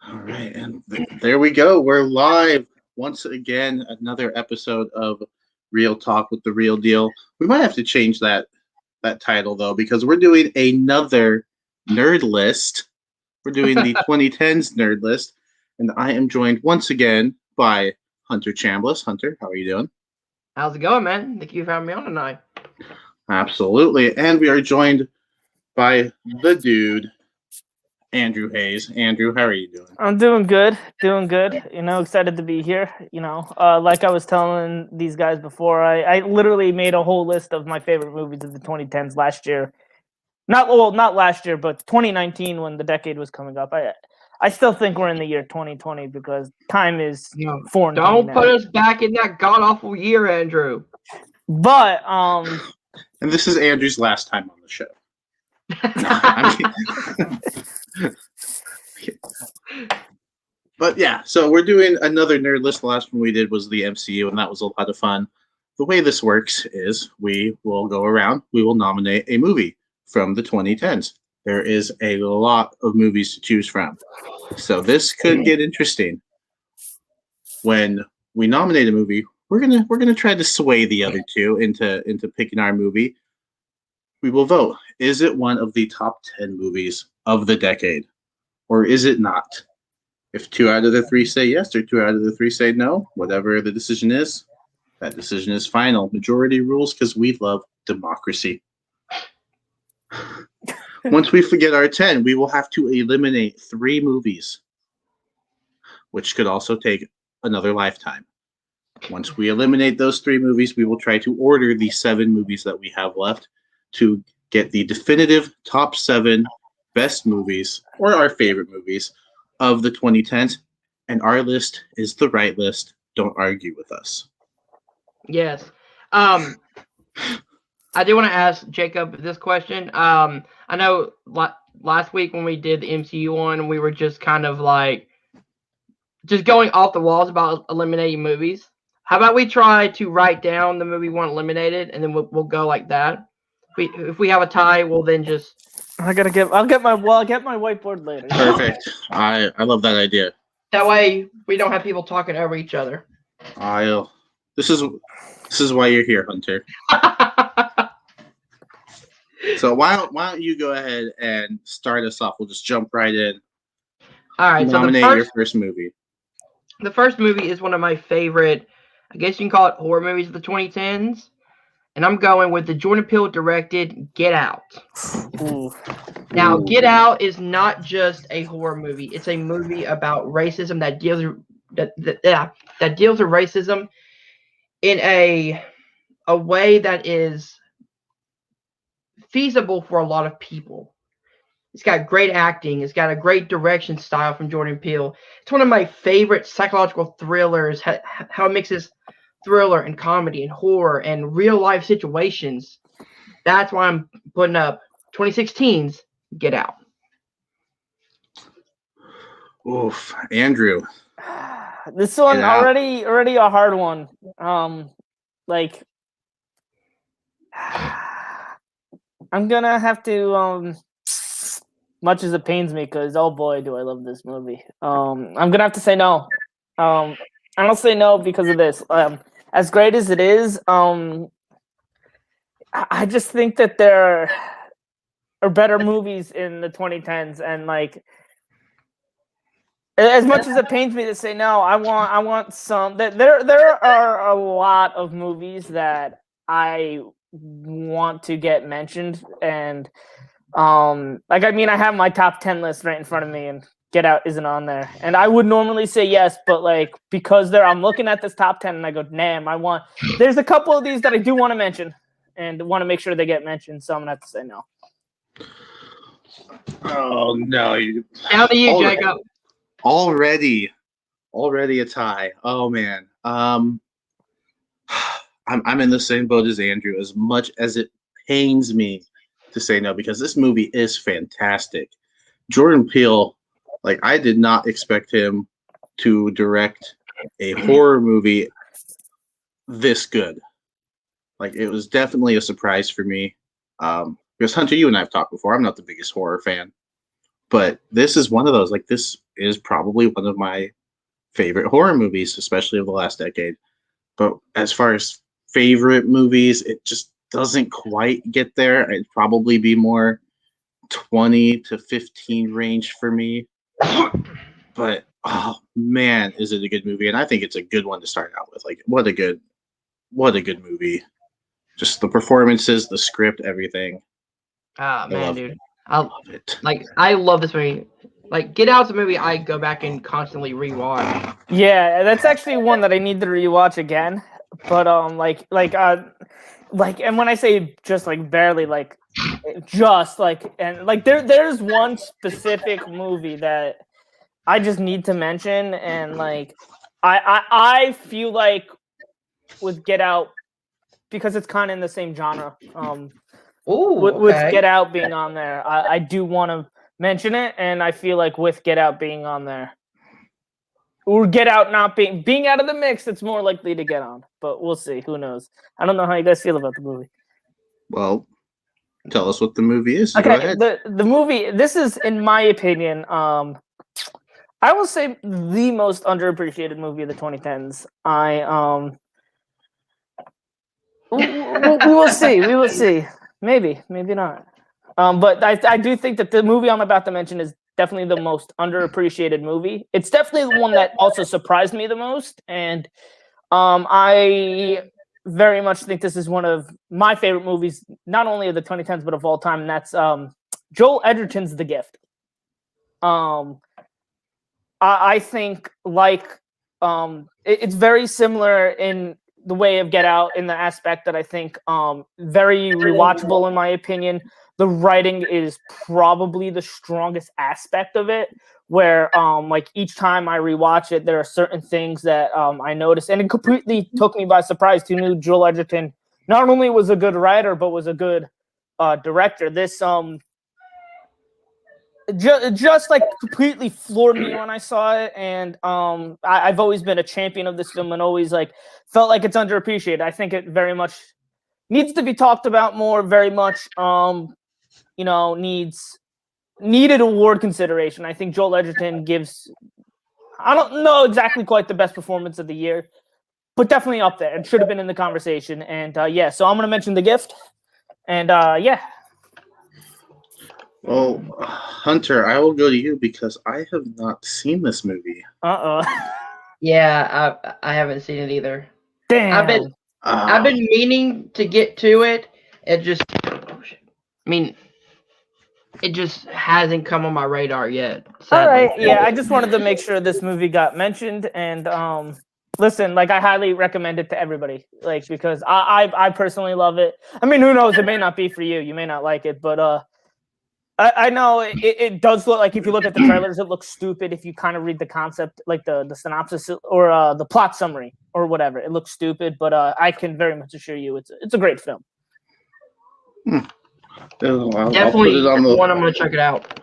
All right, and there we go. We're live once again. Another episode of Real Talk with the Real Deal. We might have to change that title though, because we're doing another nerd list. We're doing the 2010s nerd list, and I am joined once again by Hunter Chambless. Hunter, how are you doing? How's it going, man? Thank you for having me on tonight. Absolutely, and we are joined by the dude, Andrew Hays. Andrew, how are you doing? I'm doing good. You know, excited to be here. You know, like I was telling these guys before, I literally made a whole list of my favorite movies of the 2010s last year. Not last year, but 2019 when the decade was coming up. I still think we're in the year 2020 because time is foreign. Don't put us back in that god awful year, Andrew. But and this is Andrew's last time on the show. But yeah, so we're doing another nerd list. The last one we did was the MCU, and that was a lot of fun. The way this works is we will go around, we will nominate a movie from the 2010s. There is a lot of movies to choose from, so this could get interesting. When we nominate a movie, we're gonna try to sway the other two into picking our movie. We will vote. Is it one of the top 10 movies of the decade? Or is it not? If 2 out of the 3 say yes or 2 out of the 3 say no, whatever the decision is, that decision is final. Majority rules because we love democracy. Once we forget our 10, we will have to eliminate 3 movies, which could also take another lifetime. Once we eliminate those 3 movies, we will try to order the 7 movies that we have left to get the definitive top 7 best movies or our favorite movies of the 2010s. And our list is the right list. Don't argue with us. Yes. I do want to ask Jacob this question. I know last week when we did the MCU one, we were just kind of like just going off the walls about eliminating movies. How about we try to write down the movie we want eliminated, and then we'll go like that. If we have a tie, we'll then just. I'll get my whiteboard later. Perfect. I love that idea. That way we don't have people talking over each other. This is why you're here, Hunter. So why don't you go ahead and start us off? We'll just jump right in. All right. Nominate your first movie. The first movie is one of my favorite, I guess you can call it horror movies of the 2010s. And I'm going with the Jordan Peele directed Get Out. Ooh. Now, Get Out is not just a horror movie. It's a movie about racism that deals with racism in a way that is feasible for a lot of people. It's got great acting. It's got a great direction style from Jordan Peele. It's one of my favorite psychological thrillers, how it mixes thriller and comedy and horror and real life situations. That's why I'm putting up 2016's Get Out. Oof, Andrew. This one already a hard one. Like I'm gonna have to much as it pains me, because oh boy do I love this movie. I'm gonna have to say no. I'll say no because of this. As great as it is, I just think that there are better movies in the 2010s, and like, as much as it pains me to say no, I want some. There are a lot of movies that I want to get mentioned, and I have my top 10 list right in front of me, and Get Out isn't on there. And I would normally say yes, but like, because I'm looking at this top 10 and I go, damn, there's a couple of these that I do want to mention and want to make sure they get mentioned. So I'm going to have to say no. Oh no. Down to you, Jacob. Already a tie. Oh man. I'm in the same boat as Andrew, as much as it pains me to say no, because this movie is fantastic. Jordan Peele, like, I did not expect him to direct a horror movie this good. Like, it was definitely a surprise for me. Because Hunter, you and I have talked before. I'm not the biggest horror fan, but this is one of those. Like, this is probably one of my favorite horror movies, especially of the last decade. But as far as favorite movies, it just doesn't quite get there. It'd probably be more 20 to 15 range for me. But oh man, is it a good movie? And I think it's a good one to start out with. Like what a good movie. Just the performances, the script, everything. Ah, man, dude. I love it. I love this movie. Like, Get Out's a movie I go back and constantly rewatch. Yeah, that's actually one that I need to rewatch again. But and when I say just like barely, like just like, and like there's one specific movie that I just need to mention, and like I feel like with Get Out, because it's kind of in the same genre. With Get Out being on there, I do want to mention it, and I feel like with Get Out being on there, or Get Out not being out of the mix, it's more likely to get on. But we'll see. Who knows? I don't know how you guys feel about the movie. Well, tell us what the movie is. Okay, the movie. This is, in my opinion, I will say the most underappreciated movie of the 2010s. We will see. We will see. Maybe not. But I do think that the movie I'm about to mention is definitely the most underappreciated movie. It's definitely the one that also surprised me the most, and I very much think this is one of my favorite movies, not only of the 2010s but of all time. And that's Joel Edgerton's The Gift. I think it's very similar in the way of Get Out, in the aspect that I think very rewatchable in my opinion. The writing is probably the strongest aspect of it, where like each time I rewatch it, there are certain things that I noticed, and it completely took me by surprise. Who knew Joel Edgerton not only was a good writer but was a good director? This just like completely floored me when I saw it, and I've always been a champion of this film and always like felt like it's underappreciated. I think it very much needs to be talked about more. Very much, needed award consideration. I think Joel Edgerton gives, I don't know exactly quite the best performance of the year, but definitely up there. It should have been in the conversation. And so I'm gonna mention The Gift, and Well, Hunter, I will go to you because I have not seen this movie. Yeah, I haven't seen it either. Damn. I've been meaning to get to it. It just, it just hasn't come on my radar yet. Sadly. All right, yeah. I just wanted to make sure this movie got mentioned, and listen, like I highly recommend it to everybody, like because I personally love it. I mean, who knows? It may not be for you. You may not like it, but I know it does look like, if you look at the trailers, it looks stupid. If you kind of read the concept, like the synopsis or the plot summary or whatever, it looks stupid. But I can very much assure you, it's a great film. Definitely one. I'm gonna check it out.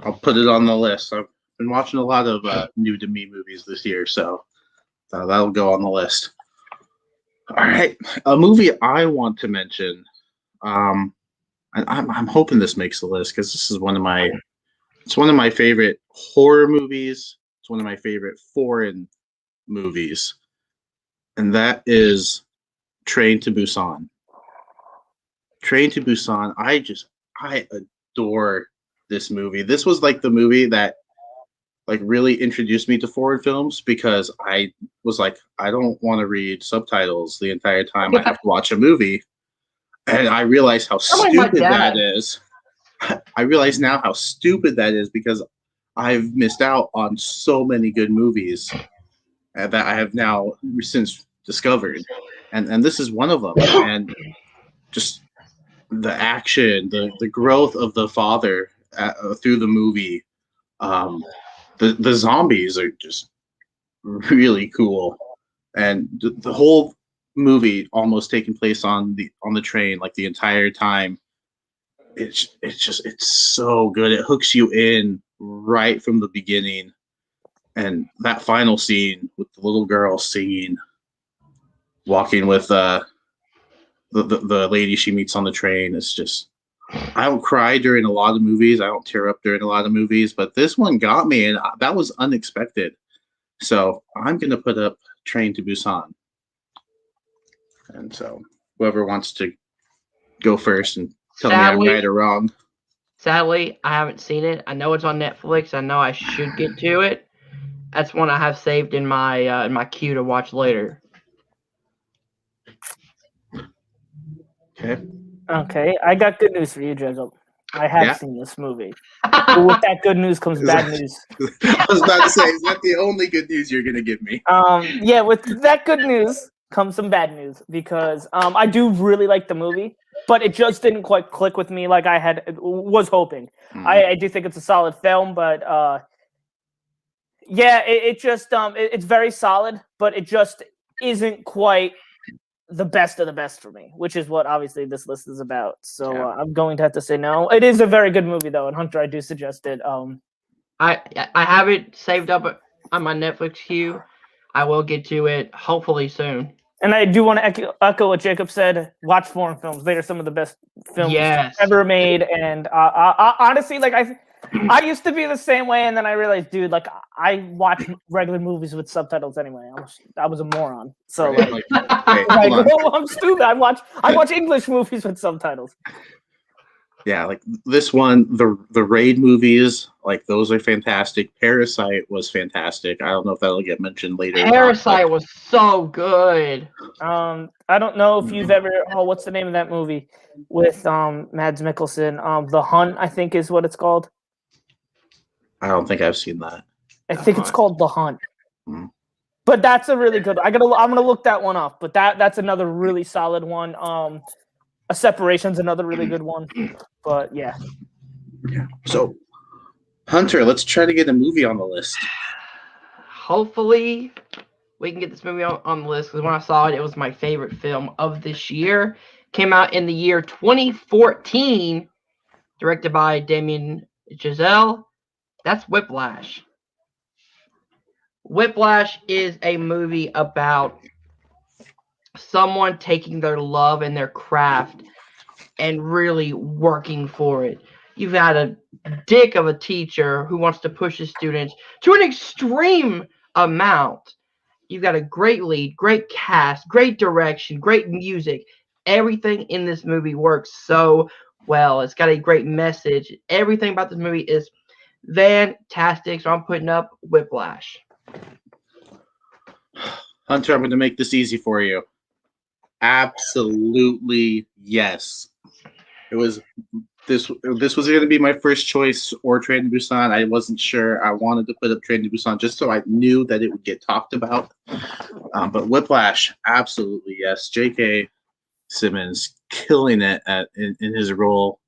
I'll put it on the list. I've been watching a lot of new to me movies this year, so that'll go on the list. All right, a movie I want to mention. And I'm hoping this makes the list because this is one of my favorite horror movies. It's one of my favorite foreign movies, and that is Train to Busan. Train to Busan. I adore this movie. This was like the movie that like really introduced me to foreign films, because I was like, I don't want to read subtitles the entire time I have to watch a movie. And I realize how stupid that is. I realize now how stupid that is, because I've missed out on so many good movies that I have now since discovered. And this is one of them. And just the action, the growth of the father through the movie. The zombies are just really cool. And the whole movie almost taking place on the train, like the entire time. It's so good. It hooks you in right from the beginning, and that final scene with the little girl singing, walking with the lady she meets on the train is just I don't cry during a lot of movies. I don't tear up during a lot of movies, but this one got me, and that was unexpected. So I'm gonna put up Train to Busan. And so whoever wants to go first and tell me I'm right or wrong. Sadly, I haven't seen it. I know it's on Netflix. I know I should get to it. That's one I have saved in my queue to watch later. Okay, I got good news for you, Jacob. I have seen this movie. But with that good news comes bad news. I was about to say, is that the only good news you're gonna give me? Yeah, with that good news comes some bad news because I do really like the movie, but it just didn't quite click with me like I was hoping. I do think it's a solid film, but yeah, it just it's very solid, but it just isn't quite the best of the best for me, which is what obviously this list is about. So I'm going to have to say no. It is a very good movie though, and Hunter, I do suggest it. I have it saved up on my Netflix queue. I will get to it hopefully soon. And I do want to echo what Jacob said. Watch foreign films; they are some of the best films ever made. And honestly, like I used to be the same way, and then I realized, dude, like I watch regular movies with subtitles anyway. I was a moron. So I'm stupid. I watch English movies with subtitles. Yeah, like this one, the Raid movies, like those are fantastic. Parasite was fantastic. I don't know if that'll get mentioned later. Parasite was so good. I don't know if you've ever. Oh, what's the name of that movie with Mads Mikkelsen? The Hunt, I think, is what it's called. I don't think I've seen that. I think it's called The Hunt. But that's a really good. I'm gonna look that one up. But that's another really solid one. A Separation's another really good one. But yeah. So, Hunter, let's try to get a movie on the list. Hopefully, we can get this movie on the list because when I saw it, it was my favorite film of this year. Came out in the year 2014, directed by Damien Chazelle. That's Whiplash. Whiplash is a movie about someone taking their love and their craft and really working for it. You've got a dick of a teacher who wants to push his students to an extreme amount. You've got a great lead, great cast, great direction, great music. Everything in this movie works so well. It's got a great message. Everything about this movie is fantastic. So I'm putting up Whiplash. Hunter, I'm going to make this easy for you. Absolutely yes. This was going to be my first choice or Train to Busan. I wasn't sure. I wanted to put up Train to Busan just so I knew that it would get talked about. But Whiplash, absolutely yes. J.K. Simmons killing it in his role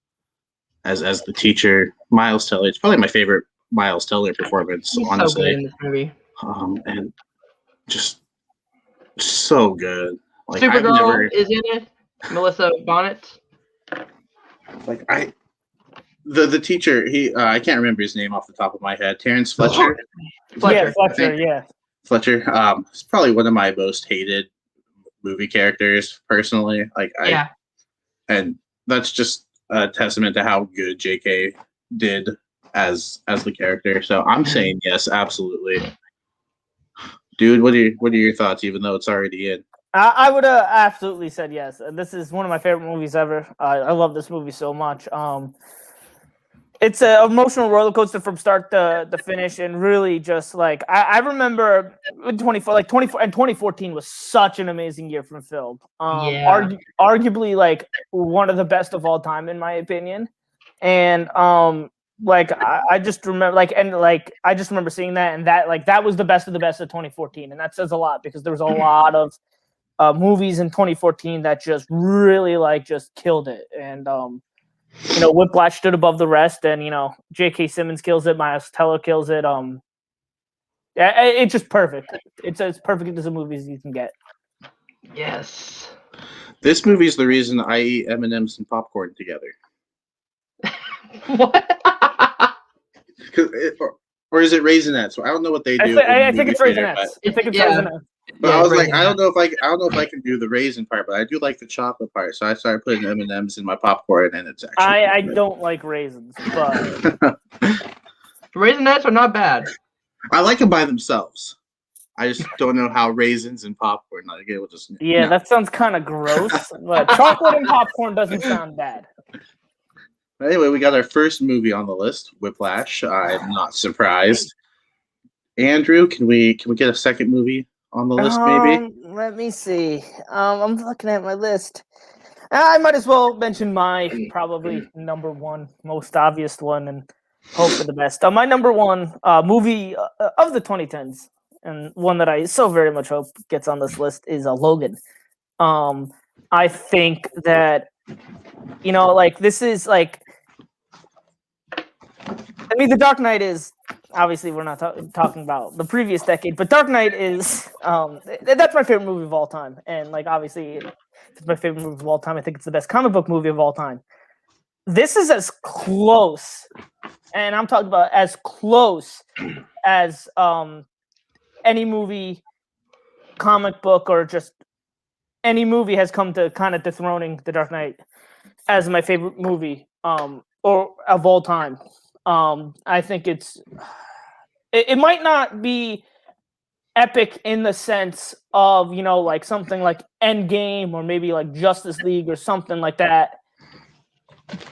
as the teacher. Miles Teller. It's probably my favorite Miles Teller performance, He's honestly. So good in this movie. And just so good. Like, Supergirl is in it. Melissa Bonnet. Like the teacher, I can't remember his name off the top of my head. Terrence Fletcher. Fletcher. It's probably one of my most hated movie characters personally. And that's just a testament to how good J.K. did as the character. So I'm saying yes, absolutely. Dude, what are your thoughts? Even though it's already in. I would have absolutely said yes. This is one of my favorite movies ever. I love this movie so much. It's an emotional roller coaster from start to finish, and really just like I remember in 2014 was such an amazing year from film. Arguably like one of the best of all time in my opinion, and I just remember I just remember seeing that, and that was the best of 2014, and that says a lot because there was a lot of movies in 2014 that just really just killed it, and Whiplash stood above the rest, and J.K. Simmons kills it, Miles Teller kills it. It's just perfect. It's as perfect as a movie as you can get. Yes. This movie is the reason I eat M&Ms and popcorn together. What? Or is it Raisinets? I don't know what they do. I think it's Raisinets. I think it's Raisinets. But Yeah, I was like, Raisin I don't Nuts. know if I can do the raisin part, but I do like the chocolate part. So I started putting M&Ms in my popcorn, and it's actually I pretty don't like raisins, but good. Raisin Nuts are not bad. I like them by themselves. I just don't know how raisins and popcorn like it will just yeah, no. that sounds kind of gross. But chocolate and popcorn doesn't sound bad. Anyway, we got our first movie on the list, Whiplash. I'm not surprised. Andrew, can we get a second movie on the list, maybe? Let me see. I'm looking at my list. I might as well mention my probably number one, most obvious one, and hope for the best. My number one movie of the 2010s, and one that I so very much hope gets on this list, is Logan. I think that like this is like. I mean, The Dark Knight is obviously we're not talking about the previous decade, but Dark Knight is that's my favorite movie of all time, and like obviously it's my favorite movie of all time. I think it's the best comic book movie of all time. This is as close, and I'm talking about as close as any movie, comic book, or just any movie has come to kind of dethroning The Dark Knight as my favorite movie or of all time. I think it might not be epic in the sense of like something like Endgame or maybe like Justice League or something like that,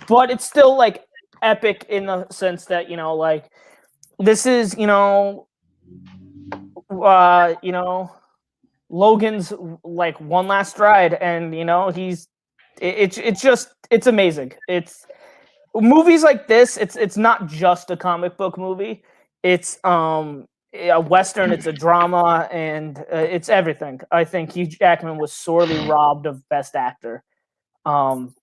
but it's still like epic in the sense that like this is Logan's like one last stride, and it's amazing. It's movies like this. It's not just a comic book movie. It's a western. It's a drama, and it's everything. I think Hugh Jackman was sorely robbed of Best Actor. And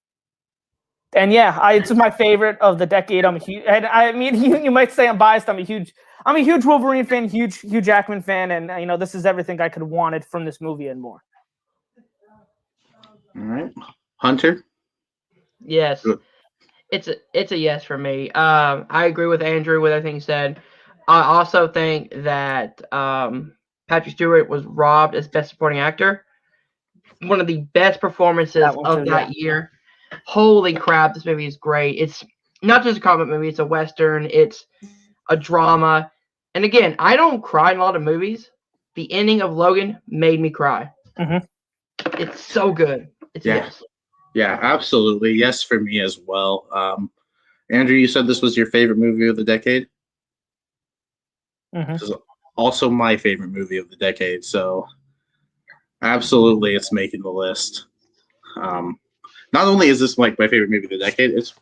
yeah, it's my favorite of the decade. I'm a huge. And I mean, you might say I'm biased. I'm a huge Wolverine fan, huge Hugh Jackman fan, and this is everything I could have wanted from this movie and more. All right. Hunter? Yes. Good. It's a yes for me. I agree with Andrew with everything he said. I also think that Patrick Stewart was robbed as Best Supporting Actor. One of the best performances of that year. Holy crap, this movie is great. It's not just a comic movie, it's a western, it's a drama. And again, I don't cry in a lot of movies. The ending of Logan made me cry. Mm-hmm. It's so good. It's a yes. Yeah, absolutely. Yes for me as well. Andrew, you said this was your favorite movie of the decade? Mm-hmm. This is also my favorite movie of the decade, so absolutely it's making the list. Not only is this like my favorite movie of the decade, it's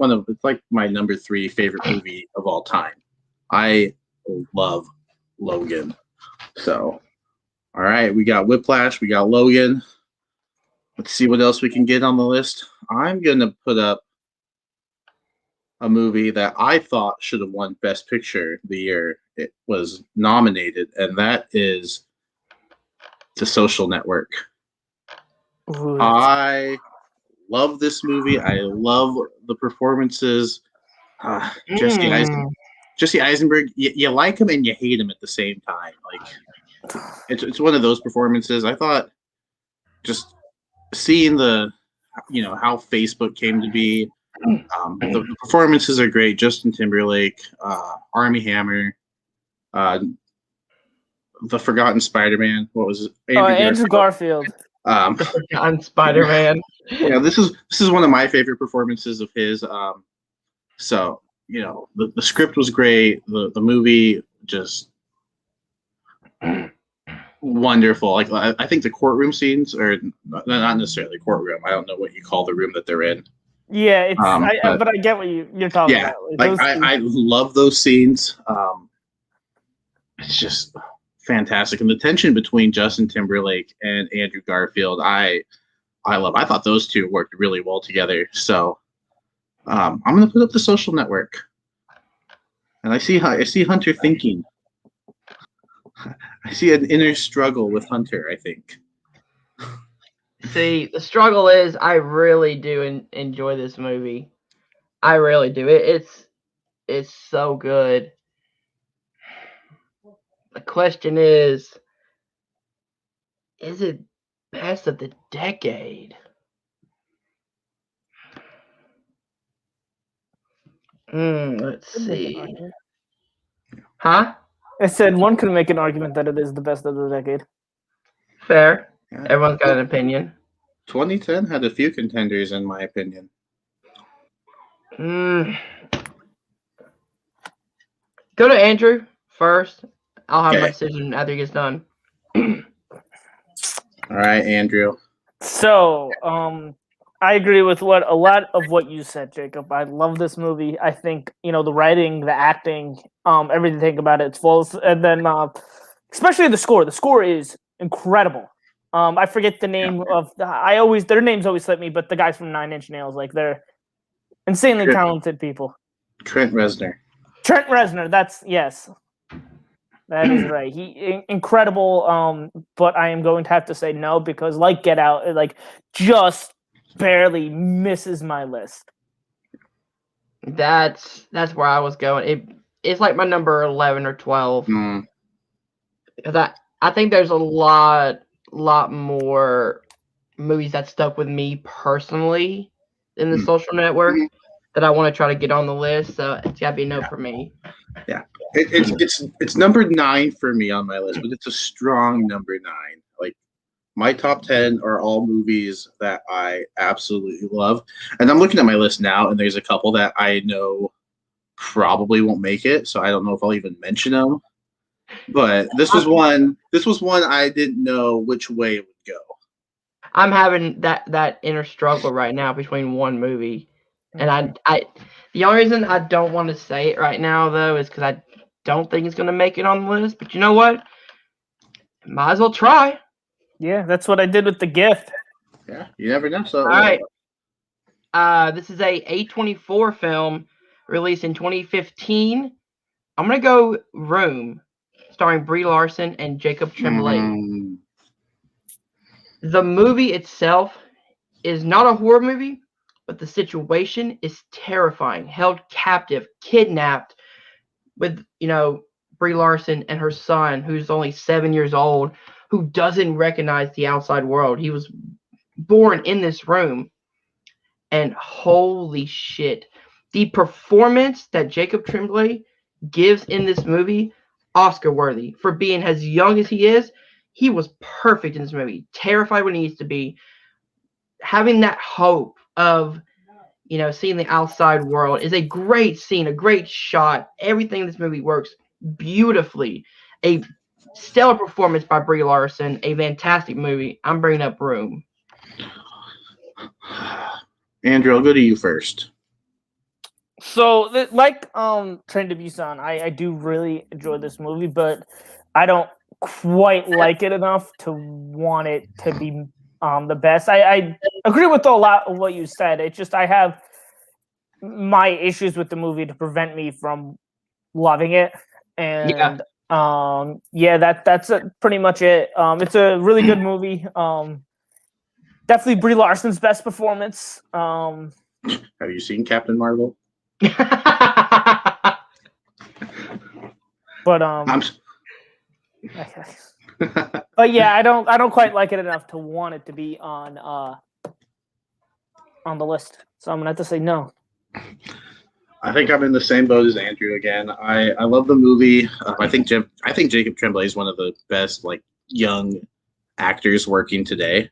like my number 3 favorite movie of all time. I love Logan. So, all right, we got Whiplash, we got Logan. Let's see what else we can get on the list. I'm going to put up a movie that I thought should have won Best Picture the year it was nominated, and that is The Social Network. Ooh, I love this movie. I love the performances. Jesse Eisenberg, you like him and you hate him at the same time. Like it's one of those performances. I thought just seeing how Facebook came to be. The performances are great. Justin Timberlake, Armie Hammer, the Forgotten Spider-Man. What was it? Andrew Garfield. The Forgotten Spider-Man. Yeah, this is one of my favorite performances of his. So the script was great. The movie just wonderful. Like I think the courtroom scenes are not necessarily courtroom. I don't know what you call the room that they're in. Yeah, it's but I get what you're talking about. Like I love those scenes. It's just fantastic, and the tension between Justin Timberlake and Andrew Garfield, I love. I thought those two worked really well together. So I'm going to put up The Social Network, and I see Hunter thinking. I see an inner struggle with Hunter, I think. See, the struggle is I really do enjoy this movie. I really do. It's so good. The question is, Is it best of the decade? Let's see. Huh? I said one could make an argument that it is the best of the decade. Fair. Yeah. Everyone's got an opinion. 2010 had a few contenders, in my opinion. Go to Andrew first. I'll have my decision after he gets done. All right, Andrew. So, I agree with a lot of what you said, Jacob. I love this movie. I think the writing, the acting, everything about it's flawless, and then especially the score. The score is incredible. I forget the name of their names always slip me, but the guys from Nine Inch Nails, like they're insanely talented people. Trent Reznor. Yes. That is right. He incredible. But I am going to have to say no because, like Get Out, it just barely misses my list. That's where I was going. It's like my number 11 or 12. Because I think there's a lot more movies that stuck with me personally in the Social Network that I want to try to get on the list. So it's gotta be a no for me. Yeah. It's number 9 for me on my list, but it's a strong number 9. Like my top 10 are all movies that I absolutely love. And I'm looking at my list now, and there's a couple that I know probably won't make it, so I don't know if I'll even mention them. But this was one I didn't know which way it would go. I'm having that inner struggle right now between one movie, and I the only reason I don't want to say it right now though is because I don't think it's gonna make it on the list. But you know what? Might as well try. Yeah, that's what I did with The Gift. Yeah, you never know. So all right, this is a A24 film released in 2015. I'm gonna go Room, starring Brie Larson and Jacob Tremblay. The movie itself is not a horror movie, but the situation is terrifying. Held captive, kidnapped, with Brie Larson and her son, who's only 7 years old, who doesn't recognize the outside world. He was born in this room, and holy shit, the performance that Jacob Tremblay gives in this movie, Oscar worthy for being as young as he is. He was perfect in this movie. Terrified when he needs to be. Having that hope of, seeing the outside world is a great scene, a great shot. Everything in this movie works beautifully. A stellar performance by Brie Larson. A fantastic movie. I'm bringing up Room. Andrew, I'll go to you first. So, like Train to Busan, I do really enjoy this movie, but I don't quite like it enough to want it to be the best. I agree with a lot of what you said. It's just I have my issues with the movie to prevent me from loving it, and that's pretty much it. It's a really good movie. Definitely Brie Larson's best performance. Have you seen Captain Marvel? But but yeah, I don't quite like it enough to want it to be on the list. So I'm gonna have to say no. I think I'm in the same boat as Andrew again. I love the movie. I think Jacob Tremblay is one of the best young actors working today.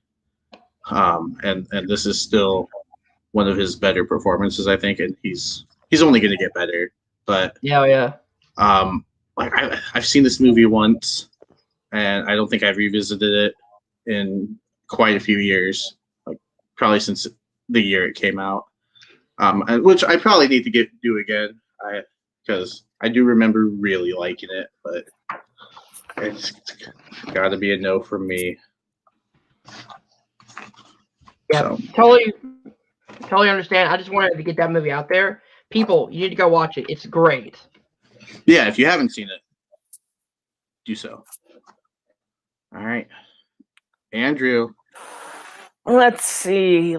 And this is still one of his better performances, I think, and he's only going to get better. But I've seen this movie once, and I don't think I've revisited it in quite a few years, probably since the year it came out. Which I probably need to do again, because I do remember really liking it, but it's got to be a no from me. Yeah, totally understand. I just wanted to get that movie out there. People, you need to go watch it. It's great. Yeah, if you haven't seen it, do so. All right, Andrew. Let's see.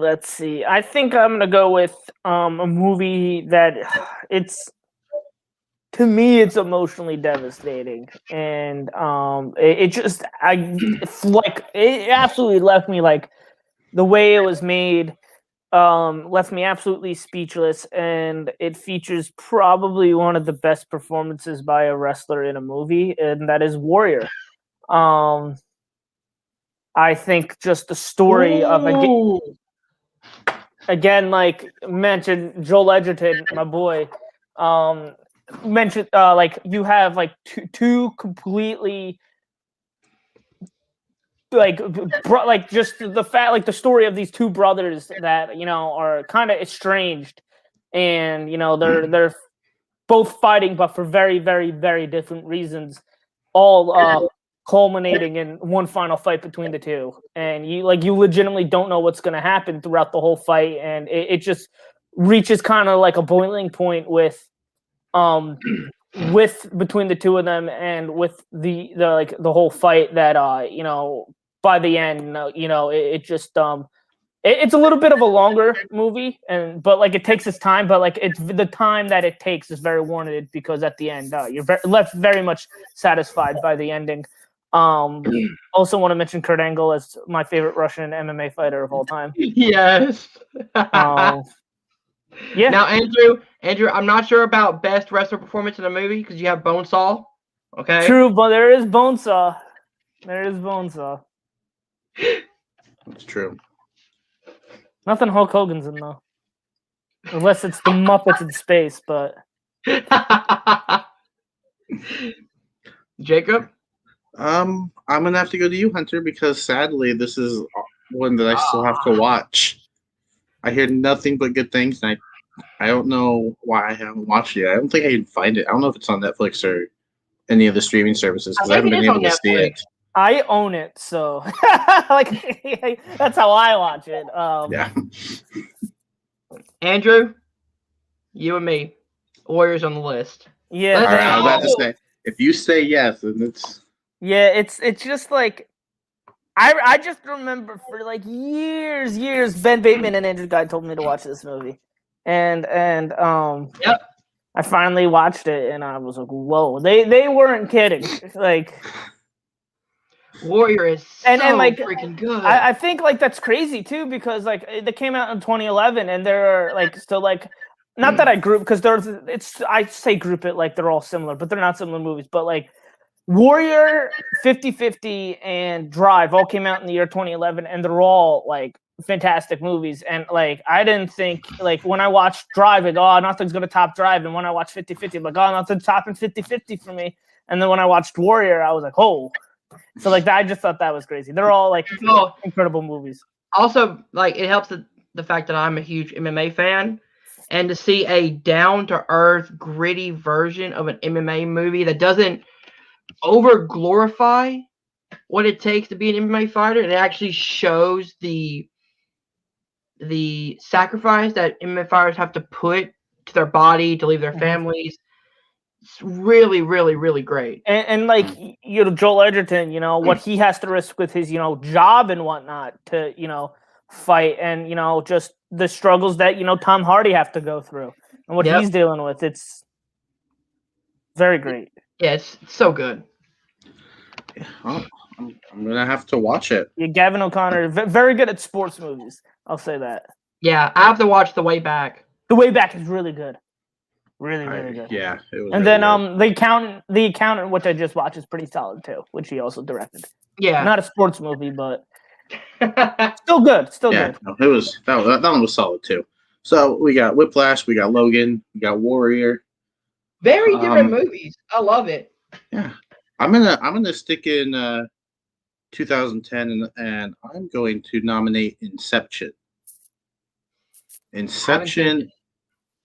I think I'm gonna go with a movie that to me, it's emotionally devastating, and it absolutely left me like the way it was made. Left me absolutely speechless, and it features probably one of the best performances by a wrestler in a movie, and that is Warrior. I think just the story of again, like mentioned, Joel Edgerton, my boy, mentioned like you have like two completely like just the fact, like the story of these two brothers that are kind of estranged, and they're both fighting, but for very, very, very different reasons, all culminating in one final fight between the two. And you legitimately don't know what's going to happen throughout the whole fight, and it just reaches kind of like a boiling point with between the two of them, and with the whole fight that by the end it just it's a little bit of a longer movie, but like it takes its time, but like it's the time that it takes is very warranted, because at the end you're left very much satisfied by the ending. Also want to mention Kurt Angle as my favorite Russian MMA fighter of all time. Yes. Yeah. Now, Andrew, I'm not sure about best wrestler performance in a movie because you have Bonesaw. Okay. True, but there is Bonesaw. That's true. Nothing Hulk Hogan's in though, unless it's the Muppets in space. But Jacob, I'm gonna have to go to you, Hunter, because sadly this is one that I still have to watch. I hear nothing but good things, and I don't know why I haven't watched it yet. I don't think I can find it. I don't know if it's on Netflix or any of the streaming services, because I haven't been able to see it. I own it, so like that's how I watch it. Yeah. Andrew, you and me, Warriors on the list. Yeah. All right, I was about to say, if you say yes, then it's. Yeah, it's just like I just remember for like years, Ben Bateman and Andrew Guy told me to watch this movie, and yep. I finally watched it, and I was like, whoa, they weren't kidding, like. Warrior is so and like freaking good. I think like that's crazy too, because like they came out in 2011, and they're like still like, not that I group, because I say group it like they're all similar, but they're not similar movies. But like Warrior, 50-50, and Drive all came out in the year 2011, and they're all like fantastic movies. And like I didn't think, like when I watched Drive, like, oh, nothing's gonna top Drive, and when I watched 50-50, I'm like, oh, nothing's topping 50-50 for me. And then when I watched Warrior, I was like, oh. So like I just thought that was crazy. They're all like incredible movies. Also, like it helps the fact that I'm a huge MMA fan, and to see a down to earth, gritty version of an MMA movie that doesn't over glorify what it takes to be an MMA fighter, and it actually shows the sacrifice that MMA fighters have to put to their body to leave their families. It's really, really, really great. And like Joel Edgerton, what he has to risk with his job and whatnot to fight, and just the struggles that Tom Hardy have to go through, and what he's dealing with. It's very great. Yeah, it's so good. Oh, I'm gonna have to watch it. Yeah, Gavin O'Connor, very good at sports movies. I'll say that. Yeah, I have to watch The Way Back. The Way Back is really good. Really, really good. Yeah. It was and really then the accountant, which I just watched, is pretty solid too, which he also directed. Yeah. Not a sports movie, but still good. Still good. No, it was that one was solid too. So we got Whiplash, we got Logan, we got Warrior. Very different movies. I love it. Yeah. I'm gonna stick in 2010 and I'm going to nominate Inception.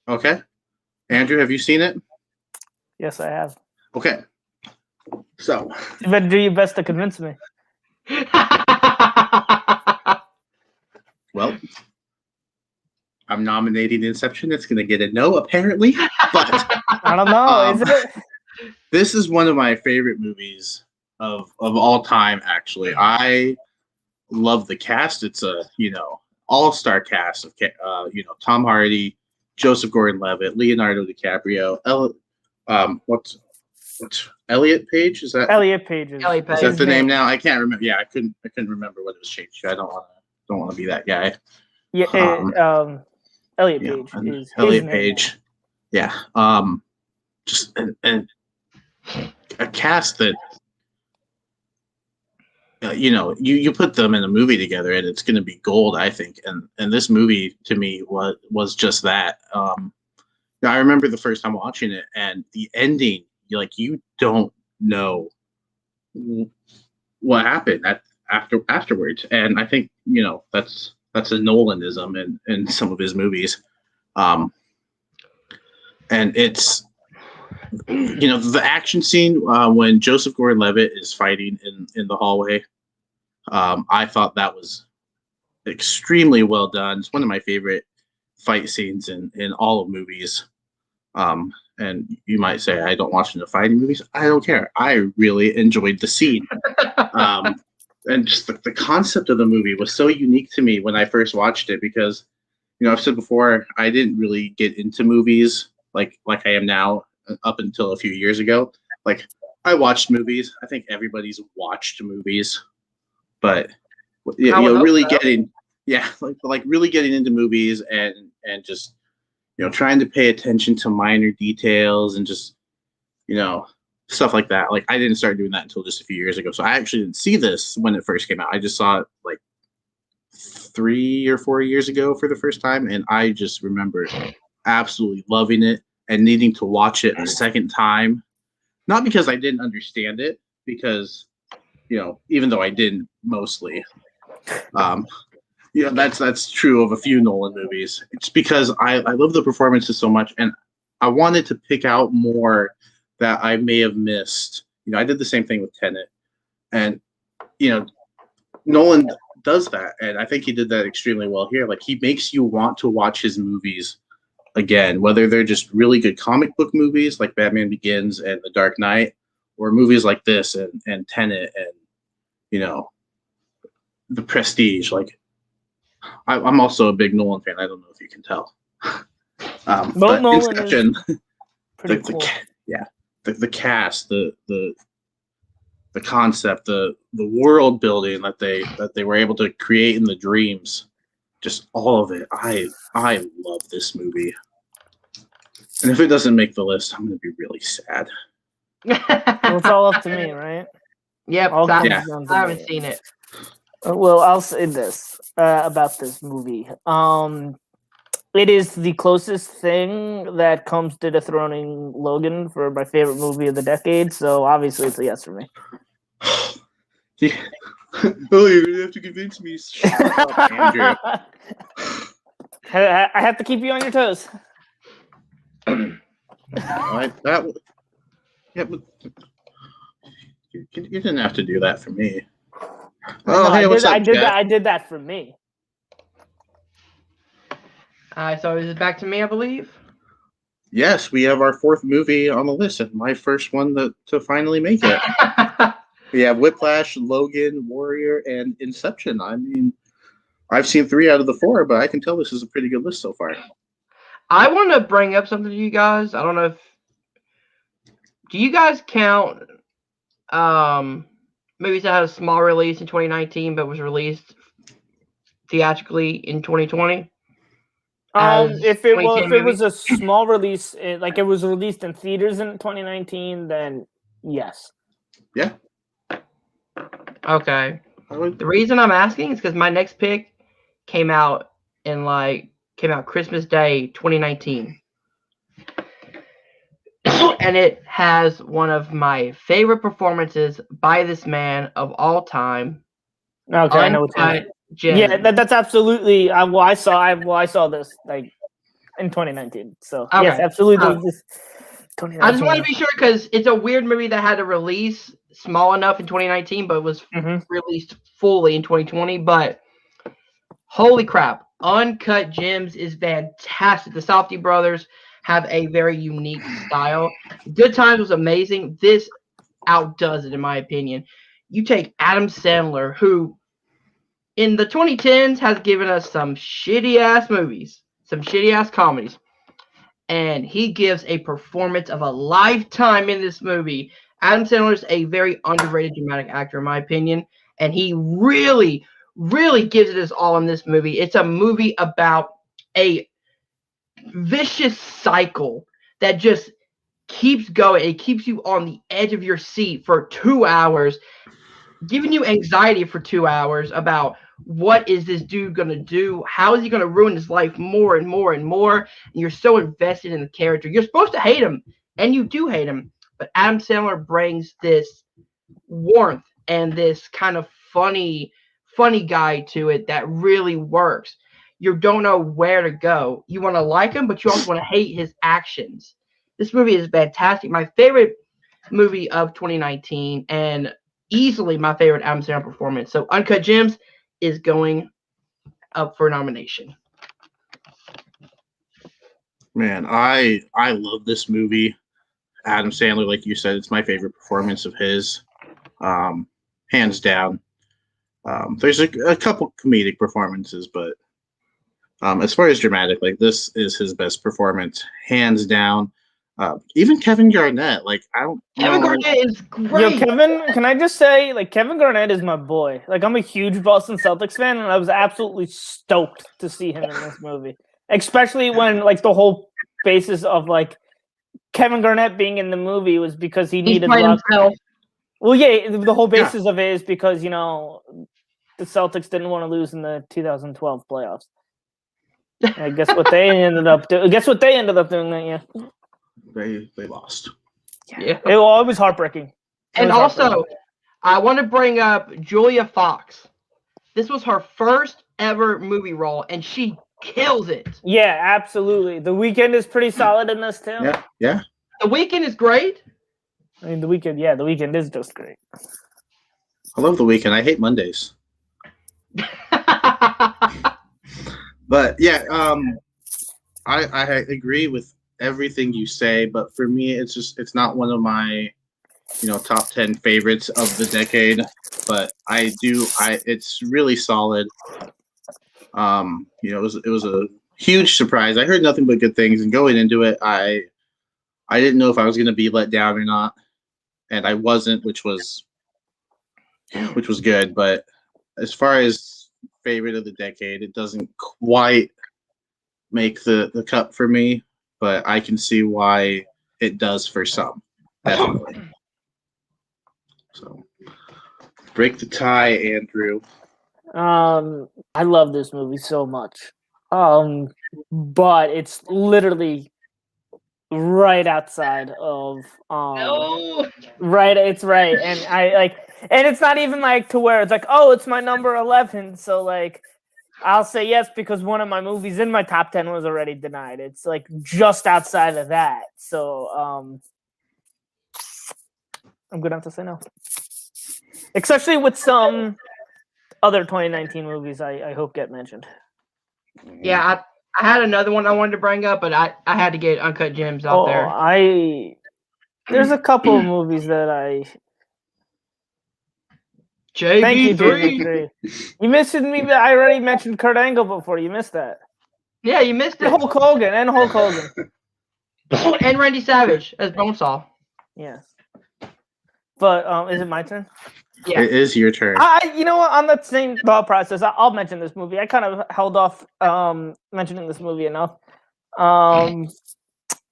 Okay. Andrew, have you seen it? Yes, I have. Okay. So you better do your best to convince me. Well, I'm nominating Inception. It's going to get a no, apparently. But I don't know. Is it? This is one of my favorite movies of all time. Actually, I love the cast. It's a all-star cast of Tom Hardy, Joseph Gordon-Levitt, Leonardo DiCaprio, What's Elliot Page? Is that Elliot Page Elliot is Page. that the name now? I can't remember. Yeah, I couldn't remember what it was changed to. I don't want to be that guy. Yeah, Elliot Yeah, Page and is Elliot his name. Page. Yeah. Just and a cast that you put them in a movie together and it's going to be gold, I think. And this movie to me was just that. I remember the first time watching it and the ending. You don't know what happened afterwards, and I think that's a Nolanism in some of his movies. And it's the action scene when Joseph Gordon-Levitt is fighting in the hallway. I thought that was extremely well done. It's one of my favorite fight scenes in all of movies. And you might say I don't watch the fighting movies. I don't care. I really enjoyed the scene. And just the concept of the movie was so unique to me when I first watched it because, I've said before, I didn't really get into movies like I am now up until a few years ago. Like I watched movies. I think everybody's watched movies, but really getting really getting into movies and just trying to pay attention to minor details and just stuff like that. Like I didn't start doing that until just a few years ago. So I actually didn't see this when it first came out. I just saw it like 3 or 4 years ago for the first time, and I just remember absolutely loving it and needing to watch it a second time. Not because I didn't understand it, because even though I didn't mostly, that's true of a few Nolan movies. It's because I love the performances so much, and I wanted to pick out more that I may have missed. I did the same thing with Tenet, and Nolan does that, and I think he did that extremely well here. Like he makes you want to watch his movies again, whether they're just really good comic book movies like Batman Begins and The Dark Knight, or movies like this and Tenet and The Prestige. Like I'm also a big Nolan fan. I don't know if you can tell. But Nolan Inception, is pretty cool. the cast, the concept, the world building that they were able to create in the dreams, just all of it. I love this movie, and if it doesn't make the list, I'm gonna be really sad. Well, it's all up to me, right? Yep, I haven't seen it. Well, I'll say this about this movie. It is the closest thing that comes to dethroning Logan for my favorite movie of the decade. So obviously, it's a yes for me. Yeah. Oh, you're gonna have to convince me. Shut up, Andrew. I have to keep you on your toes. But you didn't have to do that for me. What's up, I did that for me. So is it back to me, I believe? Yes, we have our fourth movie on the list, and my first one to finally make it. We have Whiplash, Logan, Warrior, and Inception. I mean, I've seen 3 out of the 4, but I can tell this is a pretty good list so far. I want to bring up something to you guys. I don't know do you guys count movies that had a small release in 2019 but was released theatrically in 2020? If it was a small release, like it was released in theaters in 2019, then yes. Yeah. Okay. The reason I'm asking is because my next pick came out Christmas Day 2019. And it has one of my favorite performances by this man of all time. Okay, I know what's going on. Yeah, that's absolutely. I saw this like in 2019. So okay. Yes, absolutely. I just want to be sure because it's a weird movie that had a release small enough in 2019, but was released fully in 2020. But holy crap, Uncut Gems is fantastic. The Safdie brothers have a very unique style. Good Times was amazing. This outdoes it, in my opinion. You take Adam Sandler, who in the 2010s has given us some shitty ass movies, some shitty ass comedies, and he gives a performance of a lifetime in this movie. Adam Sandler's a very underrated dramatic actor, in my opinion, and he really, really gives it his all in this movie. It's a movie about a vicious cycle that just keeps going. It keeps you on the edge of your seat for 2 hours, giving you anxiety for 2 hours about what is this dude going to do? How is he going to ruin his life more and more and more? And you're so invested in the character. You're supposed to hate him, and you do hate him. But Adam Sandler brings this warmth and this kind of funny guy to it that really works. You don't know where to go. You want to like him, but you also want to hate his actions. This movie is fantastic. My favorite movie of 2019, and easily my favorite Adam Sandler performance. So Uncut Gems is going up for nomination. Man, I love this movie. Adam Sandler, like you said, it's my favorite performance of his, hands down. There's a couple comedic performances, but as far as dramatic, like this is his best performance, hands down. Even Kevin Garnett, like I don't. Kevin Garnett is great. Yo, Kevin, can I just say, like, Kevin Garnett is my boy. Like, I'm a huge Boston Celtics fan, and I was absolutely stoked to see him in this movie, especially when, like, the whole basis of, like, Kevin Garnett being in the movie was because he needed luck. Himself. Well, yeah, the whole basis of it is because, you know, the Celtics didn't want to lose in the 2012 playoffs. And guess what they ended up doing? Guess what they ended up doing that year? They lost. Yeah, it was heartbreaking. And also, I want to bring up Julia Fox. This was her first ever movie role, and she kills it. Yeah, absolutely. The Weeknd is pretty solid in this too. Yeah. The Weeknd is great. I mean, The Weeknd is just great. I love The Weeknd. I hate Mondays. But yeah, I agree with everything you say, but for me, it's not one of my, top 10 favorites of the decade. But it's really solid. It was a huge surprise. I heard nothing but good things, and going into it, I didn't know if I was going to be let down or not, and I wasn't, which was good. But as far as favorite of the decade, it doesn't quite make the cut for me, but I can see why it does for some, definitely. So break the tie, Andrew. I love this movie so much, but it's literally right outside of No. right. It's right, and I like. And it's not even like to where it's like, oh, it's my number 11. So like, I'll say yes because one of my movies in my top 10 was already denied. It's like just outside of that. So I'm gonna have to say no. Especially with some other 2019 movies I hope get mentioned. Yeah, I had another one I wanted to bring up, but I had to get Uncut Gems out there. There's a couple of movies that I. JB3. Thank you, JB3. You missed me, but I already mentioned Kurt Angle before. You missed that. Yeah, you missed it. Hulk Hogan. And Randy Savage as Bonesaw. Yes. But is it my turn? Yeah. It is your turn. You know what? On that same thought process, I'll mention this movie. I kind of held off mentioning this movie enough. You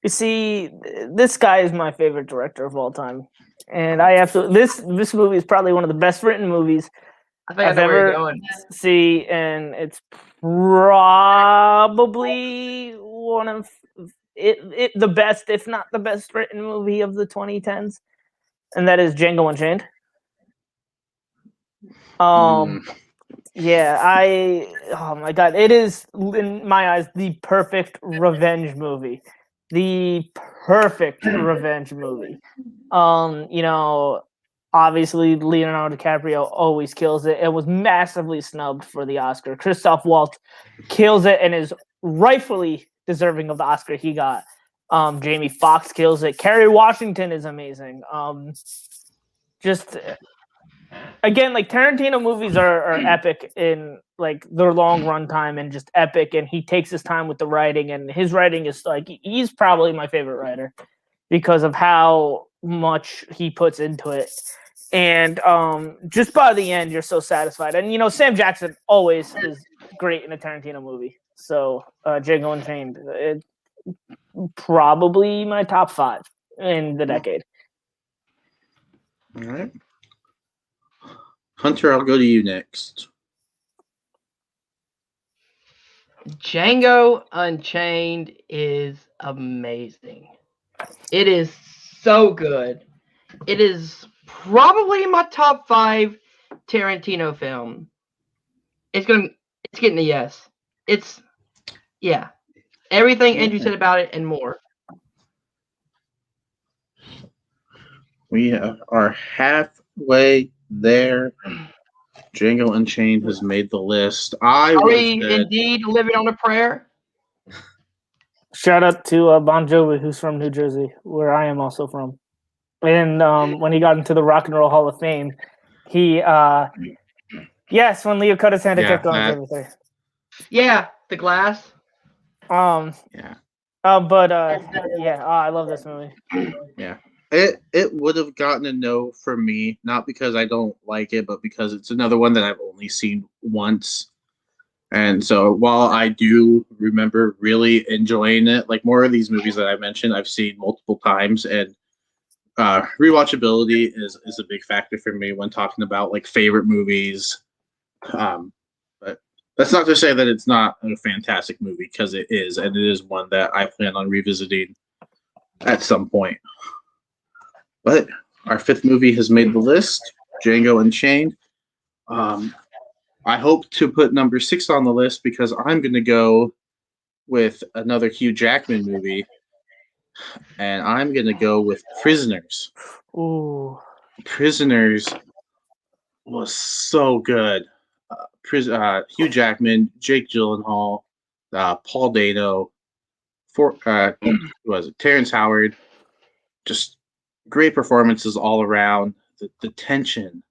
see, this guy is my favorite director of all time. And I absolutely this movie is probably one of the best written movies I've ever seen, and it's probably one of the best, if not the best, written movie of the 2010s, and that is Django Unchained. Yeah, oh my god, it is in my eyes the perfect revenge movie. The perfect revenge movie. Obviously Leonardo DiCaprio always kills it. It was massively snubbed for the Oscar. Christoph Waltz kills it and is rightfully deserving of the Oscar he got. Jamie Foxx kills it. Kerry Washington is amazing. again, like Tarantino movies are epic in like their long run time and just epic, and he takes his time with the writing, and his writing is like he's probably my favorite writer because of how much he puts into it. And just by the end, you're so satisfied. And Sam Jackson always is great in a Tarantino movie. So Django Unchained, probably my top 5 in the decade. All right. Hunter, I'll go to you next. Django Unchained is amazing. It is so good. It is probably my top 5 Tarantino film. It's getting a yes. Yeah. Everything Andrew said about it and more. We are halfway there. Django Unchained has made the list. Are we indeed living on a prayer? Shout out to Bon Jovi, who's from New Jersey, where I am also from. And when he got into the Rock and Roll Hall of Fame, he yes, when Leo cut his hand, it kept going to everything. Yeah, the glass. Yeah. I love this movie. Yeah. It would have gotten a no from me, not because I don't like it, but because it's another one that I've only seen once. And so while I do remember really enjoying it, like more of these movies that I mentioned, I've seen multiple times, and rewatchability is a big factor for me when talking about like favorite movies. But that's not to say that it's not a fantastic movie, because it is, and it is one that I plan on revisiting at some point. But our 5th movie has made the list, Django Unchained. I hope to put number 6 on the list because I'm going to go with another Hugh Jackman movie, and I'm going to go with Prisoners. Ooh. Prisoners was so good. Hugh Jackman, Jake Gyllenhaal, Paul Dano, Terrence Howard. Just great performances all around. The tension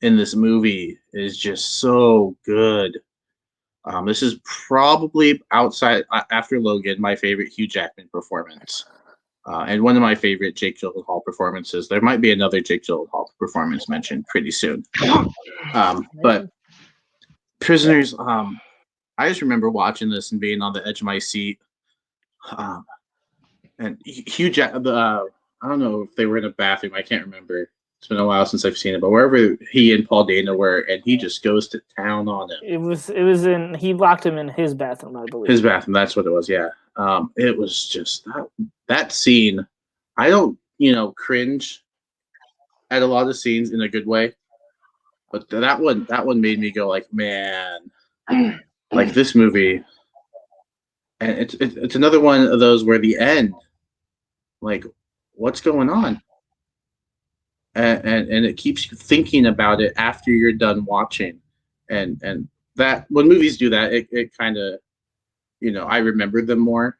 in this movie is just so good. This is probably outside, after Logan, my favorite Hugh Jackman performance. And one of my favorite Jake Gyllenhaal performances. There might be another Jake Gyllenhaal performance mentioned pretty soon. But Prisoners, I just remember watching this and being on the edge of my seat. And Hugh Jackman, I don't know if they were in a bathroom. I can't remember. It's been a while since I've seen it, but wherever he and Paul Dano were, and he just goes to town on him. It was he locked him in his bathroom, I believe. His bathroom, that's what it was, yeah. It was just that scene. I don't, cringe at a lot of scenes in a good way, but that one made me go like, man, like this movie. And it's another one of those where the end, like, what's going on? And it keeps you thinking about it after you're done watching, and that when movies do that, it kind of, I remember them more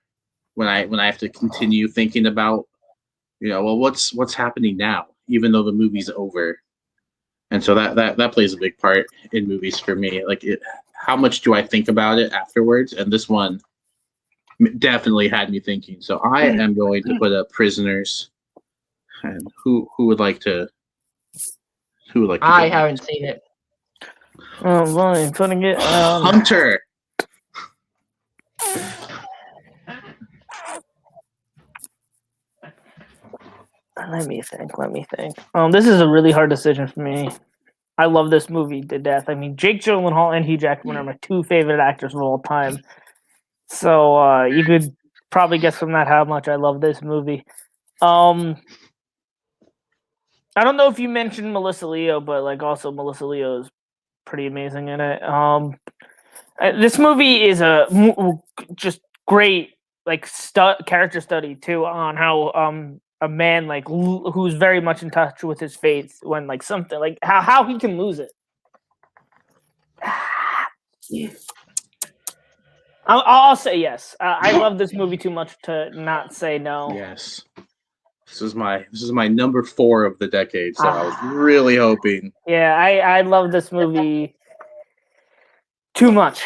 when I have to continue thinking about, well, what's happening now, even though the movie's over. And so that plays a big part in movies for me. Like, how much do I think about it afterwards? And this one definitely had me thinking. So I am going to put up Prisoners. And who would like to? I haven't seen it. Oh boy, putting it Hunter. Let me think. This is a really hard decision for me. I love this movie to death. I mean, Jake Gyllenhaal and Hugh Jackman are my 2 favorite actors of all time. So you could probably guess from that how much I love this movie. I don't know if you mentioned Melissa Leo, but like also Melissa Leo is pretty amazing in it. This movie is a just great like character study too on how a man like who's very much in touch with his faith when like something like how he can lose it. I'll say yes. I love this movie too much to not say no. Yes. This is my number 4 of the decade, so I was really hoping. Yeah, I love this movie too much.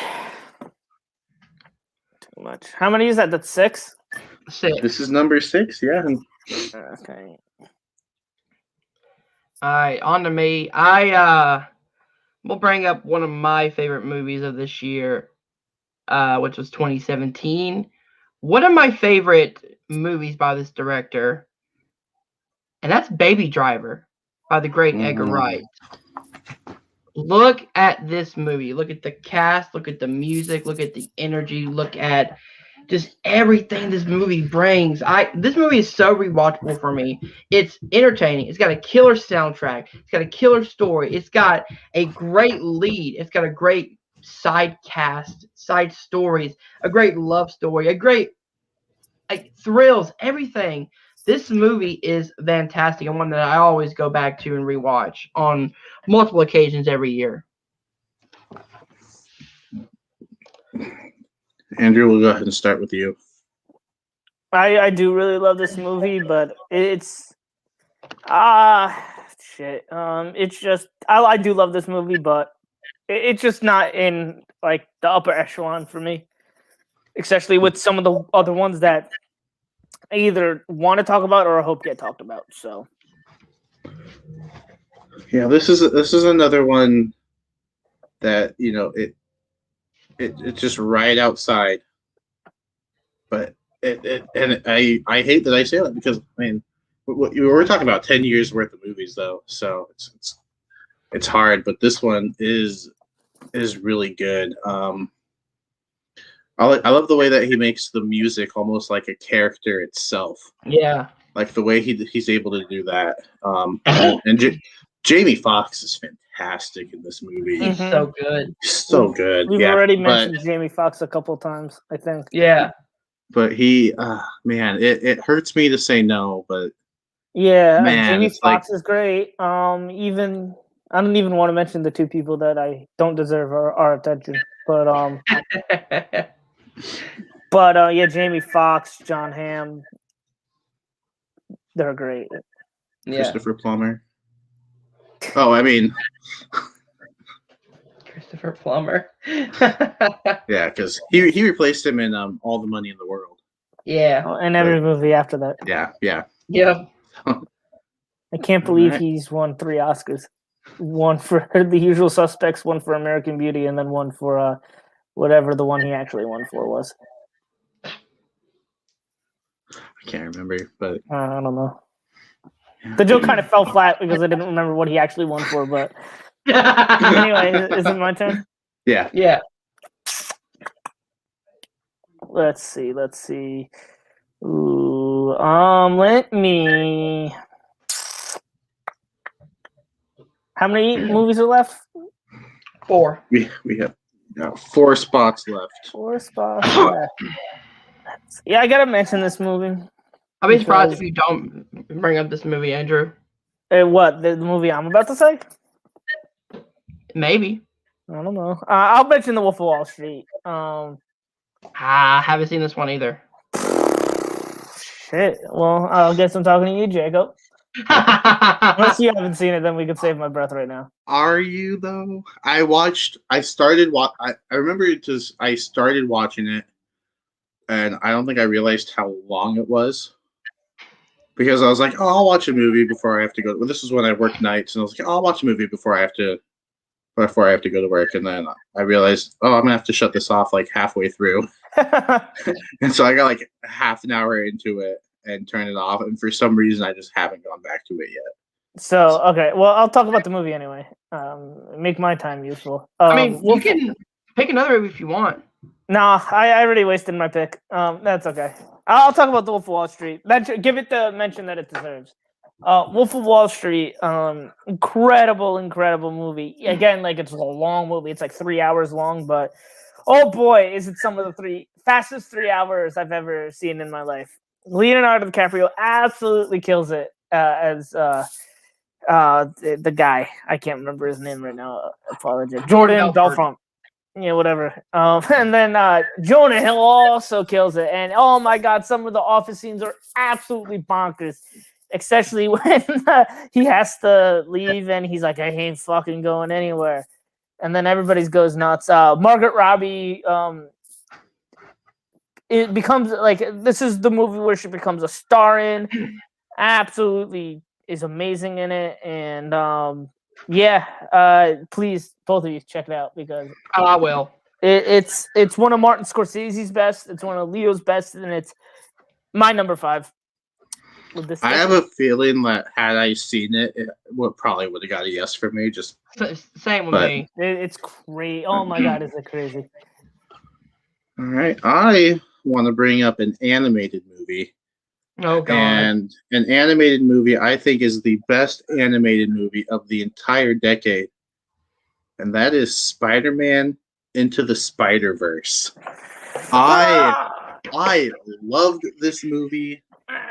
Too much. How many is that? That's 6? 6. This is number 6, yeah. Okay. All right, on to me. We'll bring up one of my favorite movies of this year, which was 2017. One of my favorite movies by this director, and that's Baby Driver by the great Edgar Wright. Look at this movie. Look at the cast. Look at the music. Look at the energy. Look at just everything this movie brings. This movie is so rewatchable for me. It's entertaining. It's got a killer soundtrack. It's got a killer story. It's got a great lead. It's got a great side cast, side stories, a great love story, a great thrills, everything. This movie is fantastic and one that I always go back to and rewatch on multiple occasions every year. Andrew, we'll go ahead and start with you. I do really love this movie, but it's shit. It's just I do love this movie, but it's just not in like the upper echelon for me, especially with some of the other ones that I either want to talk about or I hope get talked about. So yeah, this is another one that it's just right outside, but I hate that I say that because I mean we're talking about 10 years worth of movies though, so it's hard, but this one is really good. I love the way that he makes the music almost like a character itself. Yeah, like the way he's able to do that. And Jamie Foxx is fantastic in this movie. he's so good. So good. We've already mentioned Jamie Foxx a couple times, I think. Yeah. But he, man, it hurts me to say no, but yeah, man, Jamie Foxx is great. Even I don't even want to mention the 2 people that I don't deserve our attention, but yeah, Jamie Foxx, John Hamm, they're great. Yeah. Christopher Plummer. Oh, I mean, Christopher Plummer. yeah, because he replaced him in All the Money in the World. Yeah. And every movie after that. Yeah. I can't believe he's won 3 Oscars. 1 for The Usual Suspects, 1 for American Beauty, and then 1 for whatever the one he actually won for was. I can't remember, but I don't know. The joke kind of fell flat because I didn't remember what he actually won for, but anyway, is it my turn? Yeah. Let's see. Ooh, let me. How many movies are left? 4. We have 4 spots left. 4 spots left. Yeah, I gotta mention this movie. I'll be surprised if you don't bring up this movie, Andrew. What? The movie I'm about to say? Maybe. I don't know. I'll mention The Wolf of Wall Street. I haven't seen this one either. Shit. Well, I guess I'm talking to you, Jacob. Unless you haven't seen it, then we could save my breath right now. Are you though? I remember I started watching it, and I don't think I realized how long it was. Because I was like, I'll watch a movie before I have to go. Well, this is when I worked nights, and I was like, I'll watch a movie before I have to go to work. And then I realized, I'm gonna have to shut this off like halfway through. And so I got like half an hour into it and turned it off. And for some reason, I just haven't gone back to it yet. So okay, well, I'll talk about the movie anyway. Make my time useful. I mean, you can pick another movie if you want. No, I already wasted my pick. That's okay. I'll talk about The Wolf of Wall Street. Give it the mention that it deserves. Wolf of Wall Street, incredible movie. Again, like it's a long movie. It's like 3 hours long, but oh boy, is it some of the fastest 3 hours I've ever seen in my life. Leonardo DiCaprio absolutely kills it as the guy. I can't remember his name right now. Apologize. Jordan Belfort. Yeah, whatever. And then Jonah Hill also kills it. And oh my God, some of the office scenes are absolutely bonkers. especially when he has to leave and he's like, I ain't fucking going anywhere. And then everybody goes nuts. Margot Robbie, it becomes like, this is the movie where she becomes a star in. Absolutely is amazing in it. And please, both of you, check it out because I will. It's one of Martin Scorsese's best. It's one of Leo's best, and it's my number 5. I have a feeling that had I seen it, it probably would have got a yes for me. Just same with me. It's crazy. Oh my god, is it crazy? All right, I want to bring up an animated movie. Oh god! And an animated movie I think is the best animated movie of the entire decade, and that is Spider-Man Into the Spider-Verse. I loved this movie.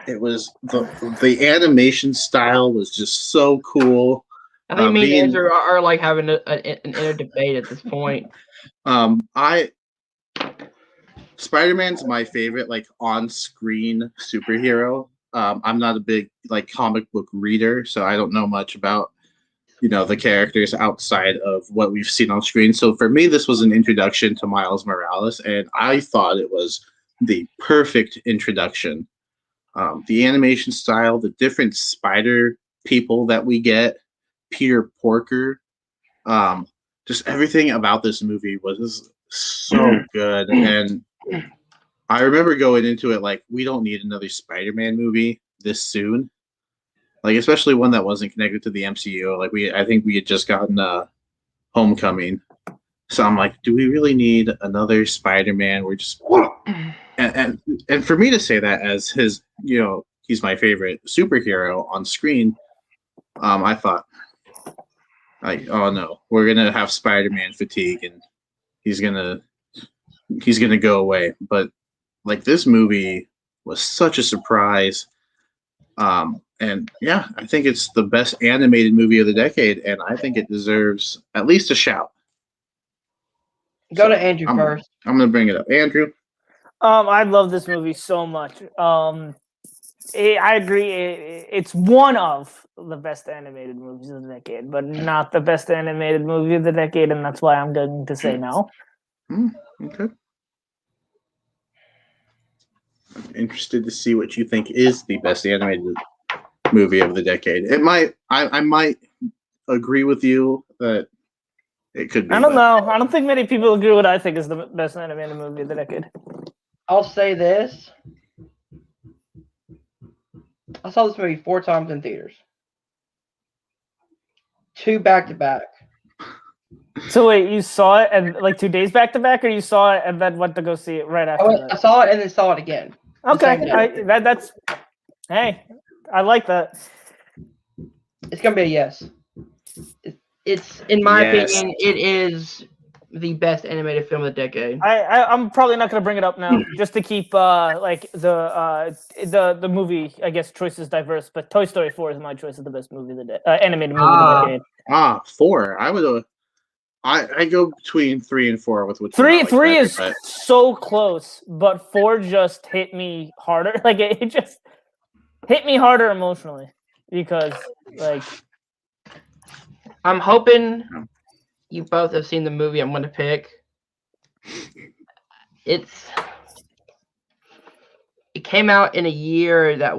It was the animation style was just so cool. I think me and Andrew are like having an inner debate at this point. Spider-Man's my favorite like on-screen superhero. I'm not a big like comic book reader, so I don't know much about the characters outside of what we've seen on screen. So for me, this was an introduction to Miles Morales, and I thought it was the perfect introduction. The animation style, the different spider people that we get, Peter Porker, just everything about this movie was so good. And I remember going into it like, we don't need another Spider-Man movie this soon. Like, especially one that wasn't connected to the MCU. Like, I think we had just gotten Homecoming. So I'm like, do we really need another Spider-Man? We're just... And for me to say that as his, he's my favorite superhero on screen, I thought, oh no, we're going to have Spider-Man fatigue and he's going to go away. But like, this movie was such a surprise. And yeah, I think it's the best animated movie of the decade, and I think it deserves at least a shout. Go to Andrew first. I'm going to bring it up. Andrew? I love this movie so much. I agree. It's one of the best animated movies of the decade, but not the best animated movie of the decade, and that's why I'm going to say no. Okay. I'm interested to see what you think is the best animated movie of the decade. I might agree with you that it could be. I don't know. I don't think many people agree with what I think is the best animated movie of the decade. I'll say this. I saw this movie 4 times in theaters. 2 back-to-back. So wait, you saw it and like 2 days back-to-back, or you saw it and then went to go see it right after that? I saw it and then saw it again. Okay, that's hey, I like that. It's gonna be a yes. It's in my opinion, it is the best animated film of the decade. I'm probably not gonna bring it up now, just to keep like the movie, I guess, choices diverse. But Toy Story 4 is my choice of the best movie of the animated movie of the decade. 4. I go between 3 and 4 with which 3 is so close, but 4 just hit me harder. Like it just hit me harder emotionally because like I'm hoping you both have seen the movie I'm going to pick. It came out in a year that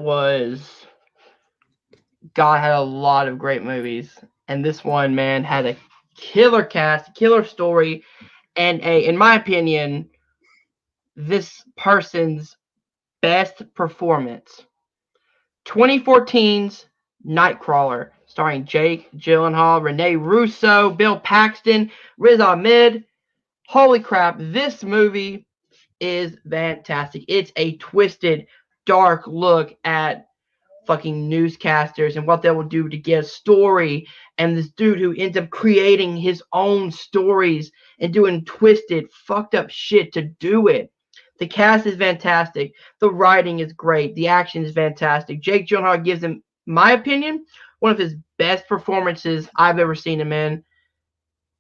God had a lot of great movies, and this one, man, had a killer cast, killer story, and in my opinion, this person's best performance. 2014's Nightcrawler, starring Jake Gyllenhaal, Rene Russo, Bill Paxton, Riz Ahmed. Holy crap, this movie is fantastic. It's a twisted, dark look at fucking newscasters and what they will do to get a story, and this dude who ends up creating his own stories and doing twisted, fucked up shit to do it. The cast is fantastic. The writing is great. The action is fantastic. Jake Gyllenhaal gives him, my opinion, one of his best performances I've ever seen him in.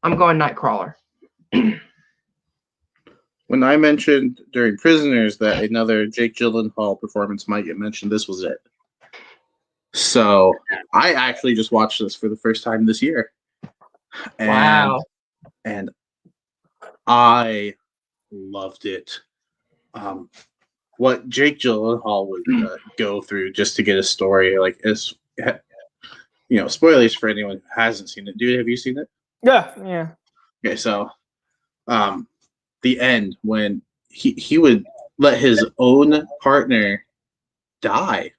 I'm going Nightcrawler. When I mentioned during Prisoners that another Jake Gyllenhaal performance might get mentioned, this was it. So I actually just watched this for the first time this year, and Wow. and I loved it. What Jake Gyllenhaal would go through just to get a story like is, spoilers for anyone who hasn't seen it. Dude, have you seen it? Yeah. Okay, so the end when he would let his own partner die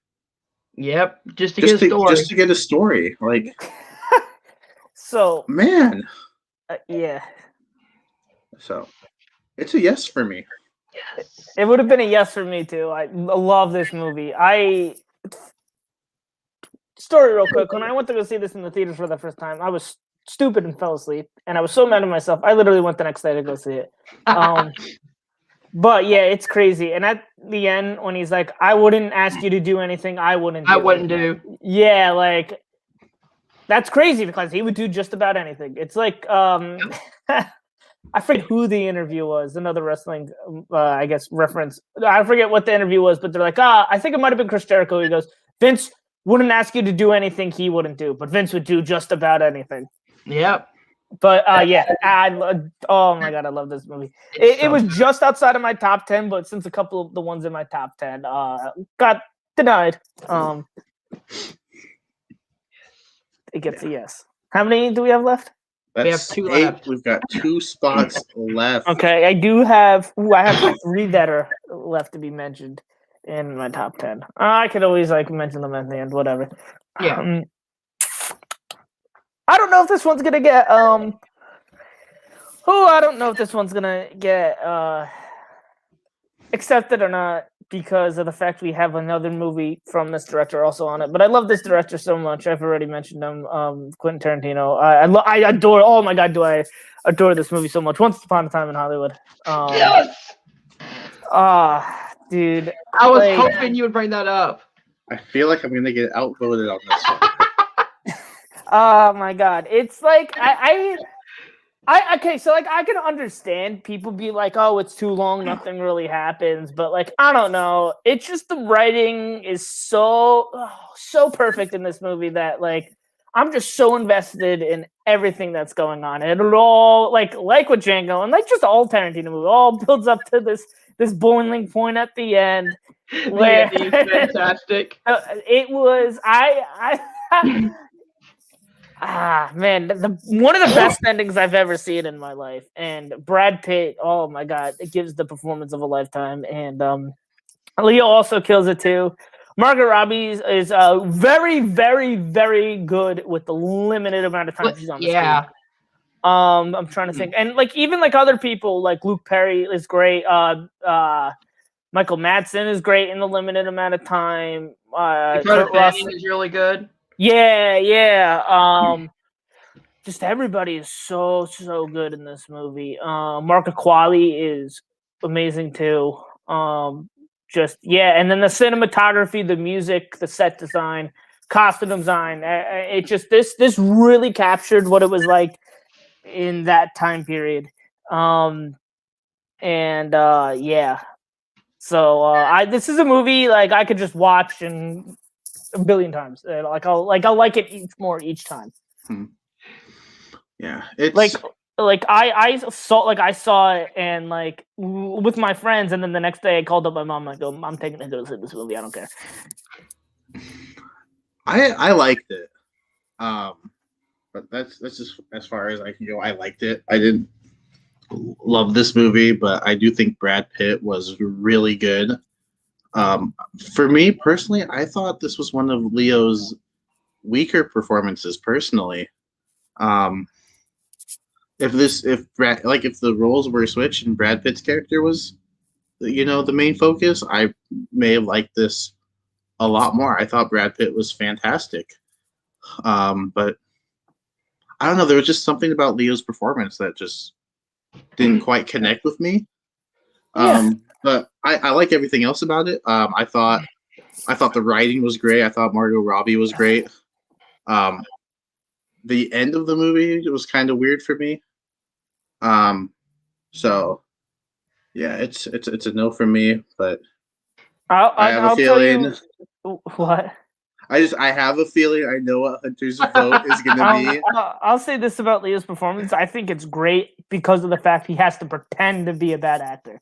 Yep. Just to get a story. just to get a story. Like, So, man. yeah. So it's a yes for me. Yes. It would have been a yes for me too. I love this movie. Story real quick. When I went to go see this in the theaters for the first time, I was stupid and fell asleep, and I was so mad at myself. I literally went the next day to go see it. But yeah, it's crazy. And at the end, when he's like, "I wouldn't ask you to do anything I wouldn't do." Yeah, like that's crazy because he would do just about anything. It's like I forget who the interview was. Another wrestling, I guess, reference. I forget what the interview was, but they're like, I think it might have been Chris Jericho. He goes, Vince wouldn't ask you to do anything he wouldn't do, but Vince would do just about anything. Yep. But oh my god, I love this movie. It was just outside of my top 10, but since a couple of the ones in my top 10 got denied, it gets a yes. How many do we have left? We have 2 8. left. We've got 2 spots left. Okay, I have 3 that are left to be mentioned in my top 10. I could always mention them at the end, whatever. Yeah. I don't know if this one's gonna get I don't know if this one's gonna get accepted or not because of the fact we have another movie from this director also on it. But I love this director so much. I've already mentioned him, Quentin Tarantino. I adore. Oh my god, do I adore this movie so much? Once Upon a Time in Hollywood. Yes. Dude, I was hoping you would bring that up. I feel like I'm gonna get outvoted on this one. Oh my god, it's like okay, so I can understand people be like, oh, it's too long, nothing really happens, but I don't know, it's just the writing is so perfect in this movie that I'm just so invested in everything that's going on, and it all like with Django and just all Tarantino movies all builds up to this boiling point at the end where The ending is fantastic. it was man, one of the best endings I've ever seen in my life. And Brad Pitt, oh my god, it gives the performance of a lifetime. And Leo also kills it too. Margot Robbie is very, very, very good with the limited amount of time she's on the screen. I'm trying to think, and even other people like Luke Perry is great. Michael Madsen is great in the limited amount of time. Kurt Russell is really good. Yeah. Just everybody is so good in this movie. Mark Aquali is amazing too. And then the cinematography, the music, the set design, costume design. It just this really captured what it was like in that time period. Yeah. So this is a movie I could just watch and a billion times. I'll like it each time. Yeah, it's I saw it and with my friends, and then the next day I called up my mom. I go, I'm taking to go see this movie. I don't care. I liked it, but that's just as far as I can go. I liked it. I didn't love this movie, but I do think Brad Pitt was really good. For me personally, I thought this was one of Leo's weaker performances. Personally, if the roles were switched and Brad Pitt's character was, the main focus, I may have liked this a lot more. I thought Brad Pitt was fantastic, but I don't know. There was just something about Leo's performance that just didn't quite connect with me. But I like everything else about it. I thought the writing was great. I thought Margot Robbie was great. The end of the movie, it was kind of weird for me. So yeah, it's a no for me. But I have a feeling. What? I have a feeling I know what Hunter's vote is going to be. I'll say this about Leo's performance. I think it's great because of the fact he has to pretend to be a bad actor.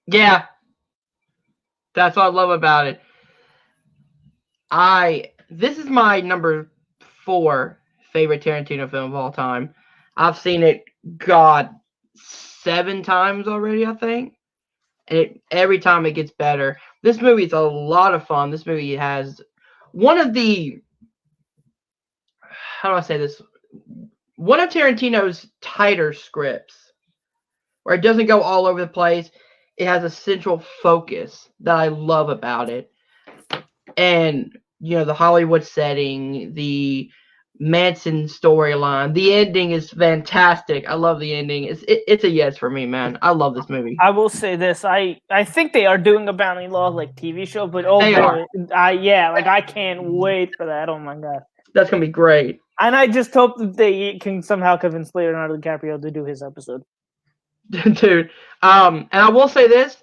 Yeah. That's what I love about it. This is my number 4 favorite Tarantino film of all time. I've seen it, 7 times already, I think. And every time it gets better. This movie is a lot of fun. This movie has one of the, how do I say this? One of Tarantino's tighter scripts, where it doesn't go all over the place. It has a central focus that I love about it. And, the Hollywood setting, the Manson storyline, the ending is fantastic. I love the ending. It's a yes for me, man. I love this movie. I will say this: I think they are doing a Bounty Law TV show, but I can't wait for that. Oh my god, that's gonna be great. And I just hope that they can somehow convince Leonardo DiCaprio to do his episode. Dude, and I will say this: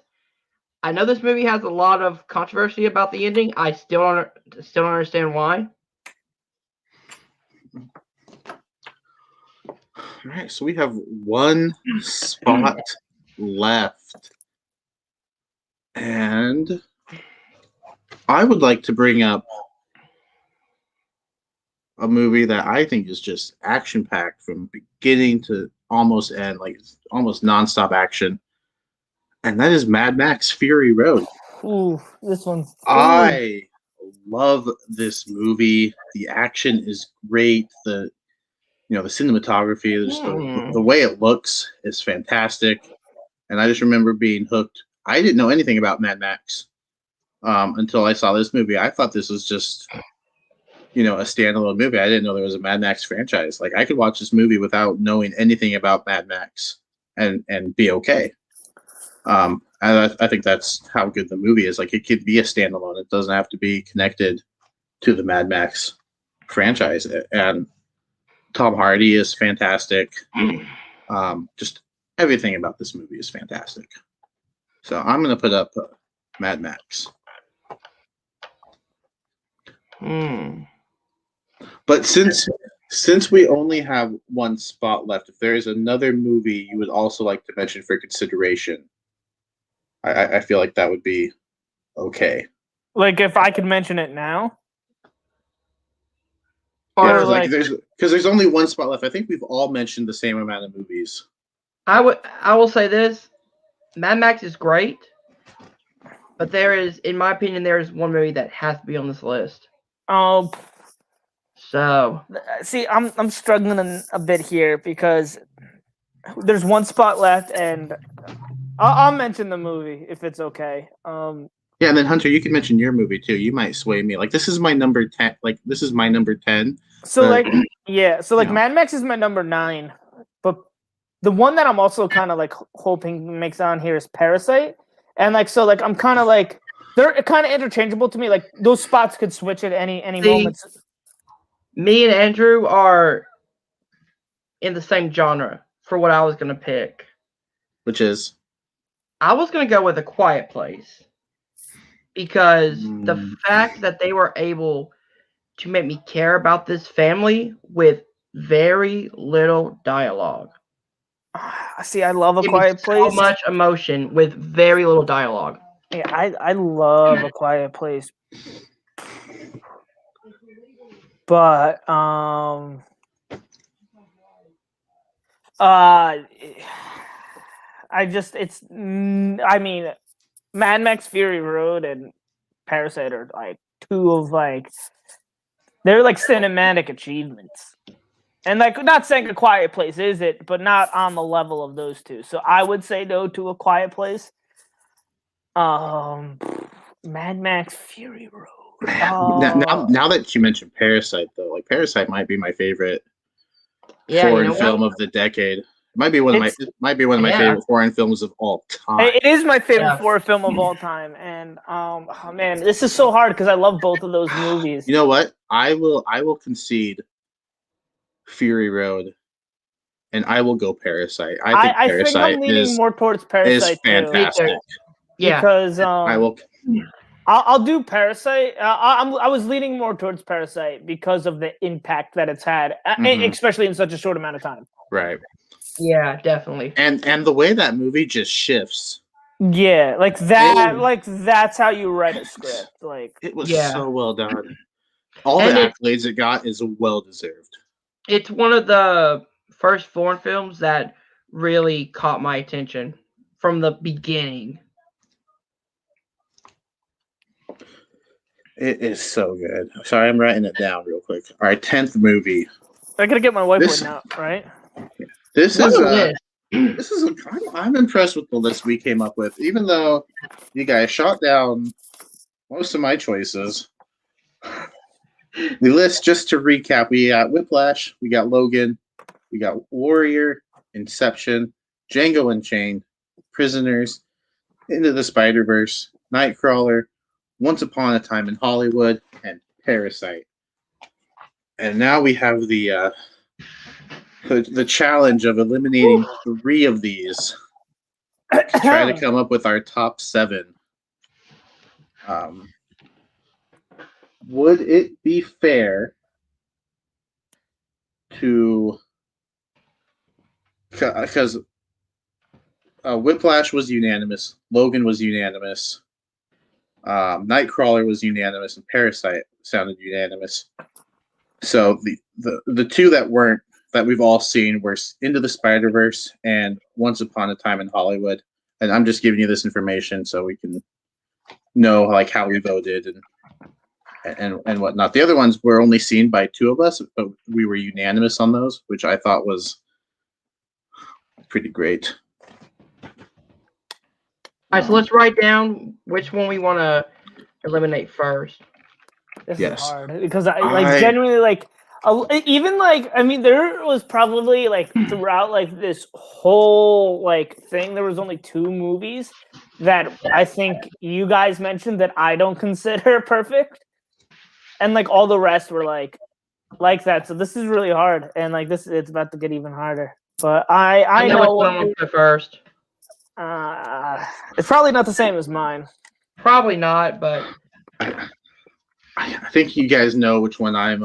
I know this movie has a lot of controversy about the ending. I still don't understand why. All right, so we have one spot left. And I would like to bring up a movie that I think is just action-packed from beginning to almost end, like almost nonstop action. And that is Mad Max Fury Road. Ooh, this one. I love this movie. The action is great. The cinematography, the way it looks is fantastic. And I just remember being hooked. I didn't know anything about Mad Max until I saw this movie. I thought this was just, a standalone movie. I didn't know there was a Mad Max franchise. Like, I could watch this movie without knowing anything about Mad Max and be okay. And I think that's how good the movie is. Like, it could be a standalone. It doesn't have to be connected to the Mad Max franchise. And Tom Hardy is fantastic. Just everything about this movie is fantastic. So I'm going to put up Mad Max. But since we only have one spot left, if there is another movie you would also like to mention for consideration, I feel like that would be okay. Like if I could mention it now? Or because there's only one spot left. I think we've all mentioned the same amount of movies. I will say this: Mad Max is great, but in my opinion, there is one movie that has to be on this list. Oh, so see, I'm struggling a bit here because there's one spot left, and I'll mention the movie if it's okay. Yeah, and then Hunter, you can mention your movie too. You might sway me. Like, this is my number 10. This is my number 10. So Mad Max is my number 9, but the one that I'm also kind of like hoping makes on here is Parasite, and I'm kind of like they're kind of interchangeable to me. Like those spots could switch at any moment. Me and Andrew are in the same genre for what I was gonna pick, which is I was gonna go with A Quiet Place. Because the fact that they were able to make me care about this family with very little dialogue. See, I love A Quiet Place. So much emotion with very little dialogue. Yeah, I love A Quiet Place. But Mad Max Fury Road and Parasite are like two of they're like cinematic achievements. And like not saying A Quiet Place is it, but not on the level of those two. So I would say no to A Quiet Place. Mad Max Fury Road. Now that you mentioned Parasite though, like Parasite might be my favorite foreign film of the decade. It might be one of my favorite foreign films of all time. It is my favorite foreign film of all time, and man, this is so hard because I love both of those movies. You know what? I will concede Fury Road, and I will go Parasite. I think I'm leaning more towards Parasite is fantastic. Too. Yeah, because I'll do Parasite. I was leaning more towards Parasite because of the impact that it's had, especially in such a short amount of time. Right. Yeah, definitely. And the way that movie just shifts. Yeah, like that. Like that's how you write a script. Like it was Yeah. so well done. All And the accolades it got is well deserved. It's one of the first foreign films that really caught my attention from the beginning. It is so good. Sorry, I'm writing it down real quick. All right, 10th movie. I gotta get my whiteboard now, right? This What is a list. this is I'm impressed with the list we came up with, even though you guys shot down most of my choices. The list, just to recap, we got Whiplash, we got Logan, we got Warrior, Inception, Django Unchained, Prisoners, Into the Spider-Verse, Nightcrawler, Once Upon a Time in Hollywood, and Parasite. And now we have the challenge of eliminating 3 of these to try to come up with our top 7. Would it be fair to, because Whiplash was unanimous, Logan was unanimous, Nightcrawler was unanimous, and Parasite sounded unanimous. So the 2 that weren't, that we've all seen, were Into the Spider-Verse and Once Upon a Time in Hollywood. And I'm just giving you this information so we can know like how we voted and whatnot. The other ones were only seen by 2 of us, but we were unanimous on those, which I thought was pretty great. All right, so let's write down which one we want to eliminate first. This Yes. is hard because I genuinely like even like I mean there was probably like throughout like this whole like thing there was only 2 movies that I think you guys mentioned that I don't consider perfect, and like all the rest were like that. So this is really hard, and like it's about to get even harder. But I know which one I'm gonna put first. It's probably not the same as mine. Probably not, but I think you guys know which one I'm.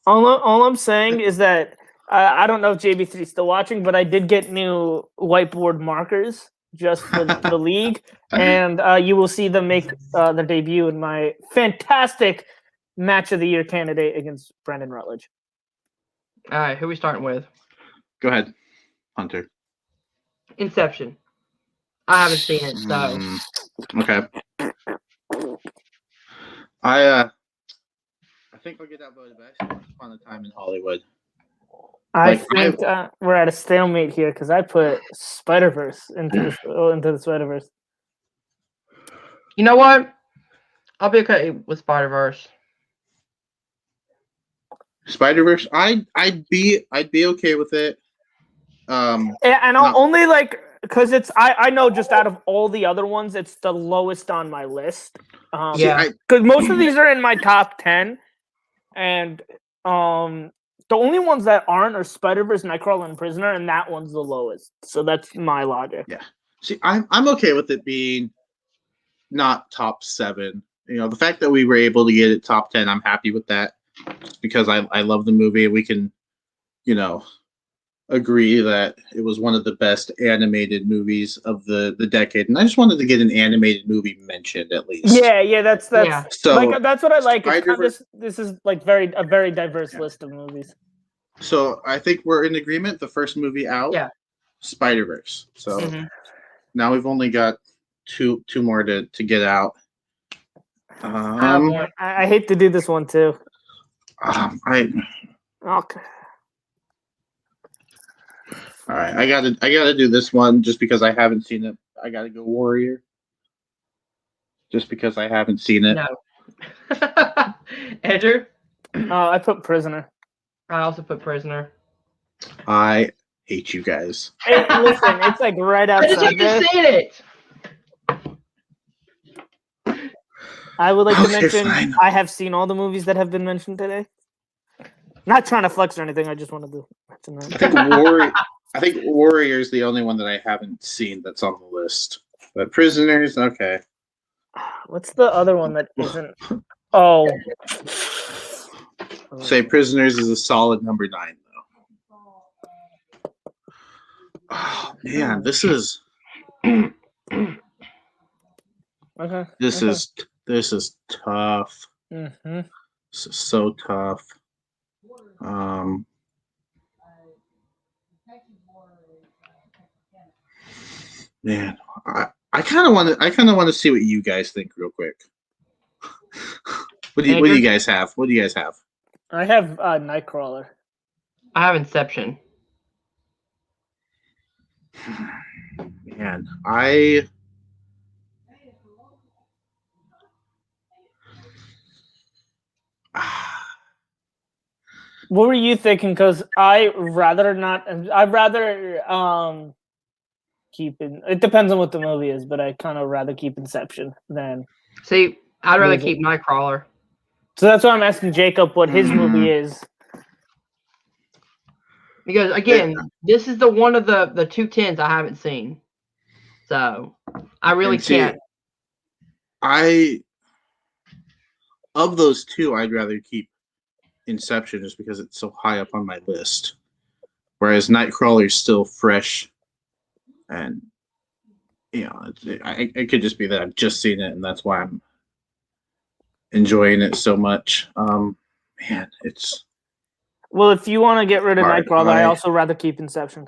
All I'm saying is that I don't know if JB3 is still watching, but I did get new whiteboard markers just for the league, and you will see them make their debut in my fantastic match of the year candidate against Brandon Rutledge. all right, who are we starting with? Go ahead, Hunter. Inception. I haven't seen it, so Okay. I think I'll get outvoted, but I Once Upon a Time in Hollywood. I think we're at a stalemate here because I put Spider-Verse into the Spider-Verse. you know what? I'll be okay with Spider-Verse. Spider-Verse, I'd be okay with it. And I'll only like because it's I know just out of all the other ones, it's the lowest on my list. Yeah, because most of these are in my top 10, and the only ones that aren't are Spider-Verse, Nightcrawler, and Prisoner, and that one's the lowest. So that's my logic. Yeah. See, I'm okay with it being not top 7. You know, the fact that we were able to get it top 10, I'm happy with that. Just because I love the movie. We can, agree that it was one of the best animated movies of the decade. And I just wanted to get an animated movie mentioned at least. Yeah, that's so like that's what I like. This is like a very diverse list of movies. So I think we're in agreement. The first movie out, Spider-Verse. So now we've only got two more to get out. I hate to do this one too. Okay. All right, I gotta do this one just because I haven't seen it. I gotta go Warrior. Just because I haven't seen it. No. Andrew? I put Prisoner. I also put Prisoner. I hate you guys. Hey, listen, it's like right outside. Why did you just say it? I would like to mention fine. I have seen all the movies that have been mentioned today. Not trying to flex or anything. I just wanted to mention that. I think Warrior is the only one that I haven't seen that's on the list. But Prisoners, okay. What's the other one that isn't? Oh, Say Prisoners is a solid number 9, though. Oh man, this is okay. this is tough. Mm-hmm. This is so tough. Man, I kind of want to see what you guys think real quick. What do you guys have? What do you guys have? I have Nightcrawler. I have Inception. Man, What were you thinking? Because I'd rather keep it. It depends on what the movie is, but I kind of rather keep Inception than. See, I'd rather keep Nightcrawler. So that's why I'm asking Jacob what his movie is. Because again, this is the one of the 210s I haven't seen. So I really can't. Of those two, I'd rather keep Inception just because it's so high up on my list. Whereas Nightcrawler is still fresh, and it could just be that I've just seen it, and that's why I'm enjoying it so much. Man, it's well. If you want to get rid of hard. Nightcrawler, I also rather keep Inception.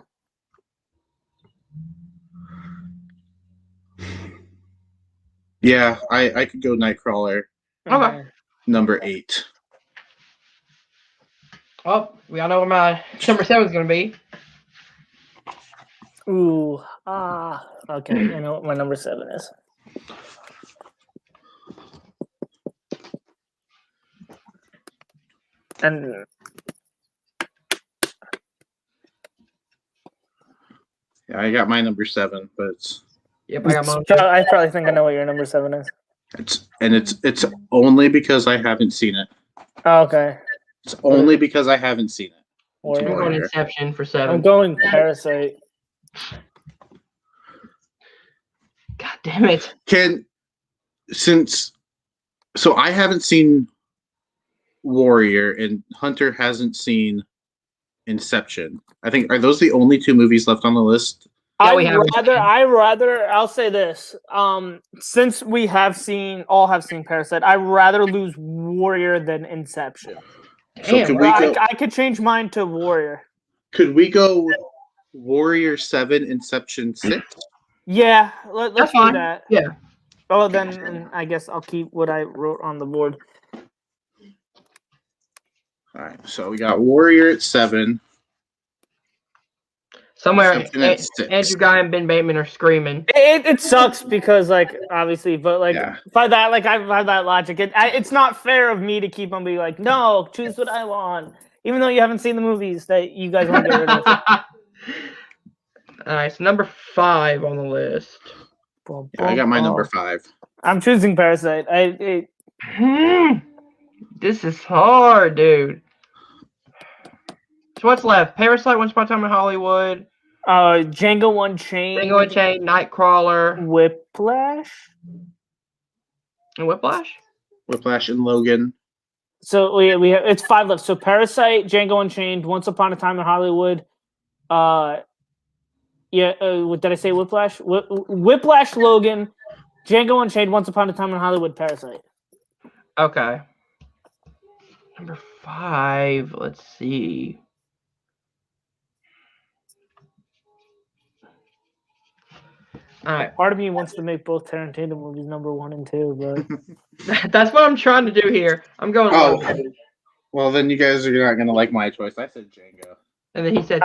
Yeah, I could go Nightcrawler. Okay. Number 8. Well, we all know what my number 7 is going to be. Ooh, okay. I know what my number 7 is. And yeah, I got my number 7, but it's. Yep, I got mine. I probably think I know what your number 7 is. It's only because I haven't seen it. Oh, okay. It's only because I haven't seen it. I'm going Inception for 7. I'm going Parasite. God damn it. So I haven't seen Warrior and Hunter hasn't seen Inception. I think, are those the only 2 movies left on the list? I'll say this. Since we all have seen Parasite, I'd rather lose Warrior than Inception. So I could change mine to Warrior. Could we go Warrior 7, Inception 6? Yeah, let's do that. Yeah. Oh, then I guess I'll keep what I wrote on the board. All right, so we got Warrior at 7. Somewhere, Andrew Guy and Ben Bateman are screaming. It sucks because, obviously, but by that, I have that logic. It's not fair of me to keep on being like, no, choose what I want, even though you haven't seen the movies that you guys want to get rid of. All right, so number 5 on the list. Yeah, I got my number 5. I'm choosing Parasite. This is hard, dude. So what's left? Parasite, Once Upon a Time in Hollywood. Django Unchained. Nightcrawler. Whiplash. And Whiplash? Whiplash and Logan. So we have it's 5 left. So Parasite, Django Unchained, Once Upon a Time in Hollywood. What did I say? Whiplash. Whiplash, Logan, Django Unchained, Once Upon a Time in Hollywood, Parasite. Okay. Number 5. Let's see. All right. Part of me wants to make both Tarantino movies number 1 and 2, but that's what I'm trying to do here. I'm going. Well, then you guys are not going to like my choice. I said Django, and then he said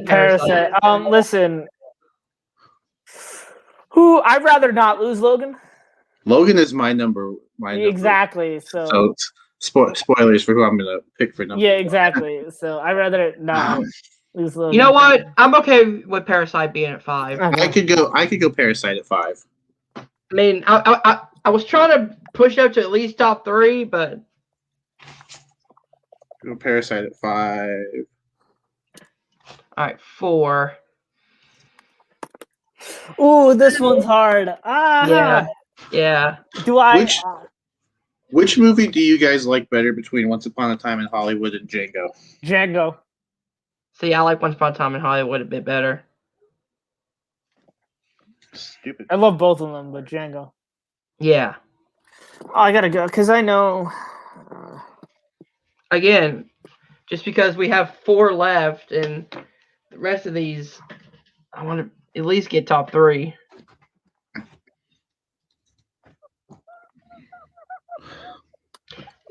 Parasite. Listen. I'd rather not lose Logan. Logan is my number. Exactly. So spoilers for who I'm going to pick for number. Yeah, exactly. So I'd rather not. You know what? I'm okay with Parasite being at 5. Okay. I could go Parasite at 5. I mean, I was trying to push up to at least top 3, but go Parasite at 5. All right, 4. Ooh, this one's hard. Yeah. Yeah. Do I? Which movie do you guys like better between Once Upon a Time in Hollywood and Django? Django. See, I like Once Upon a Time in Hollywood a bit better. Stupid. I love both of them, but Django. Yeah. Oh, I gotta go because I know. Again, just because we have 4 left, and the rest of these, I want to at least get top 3.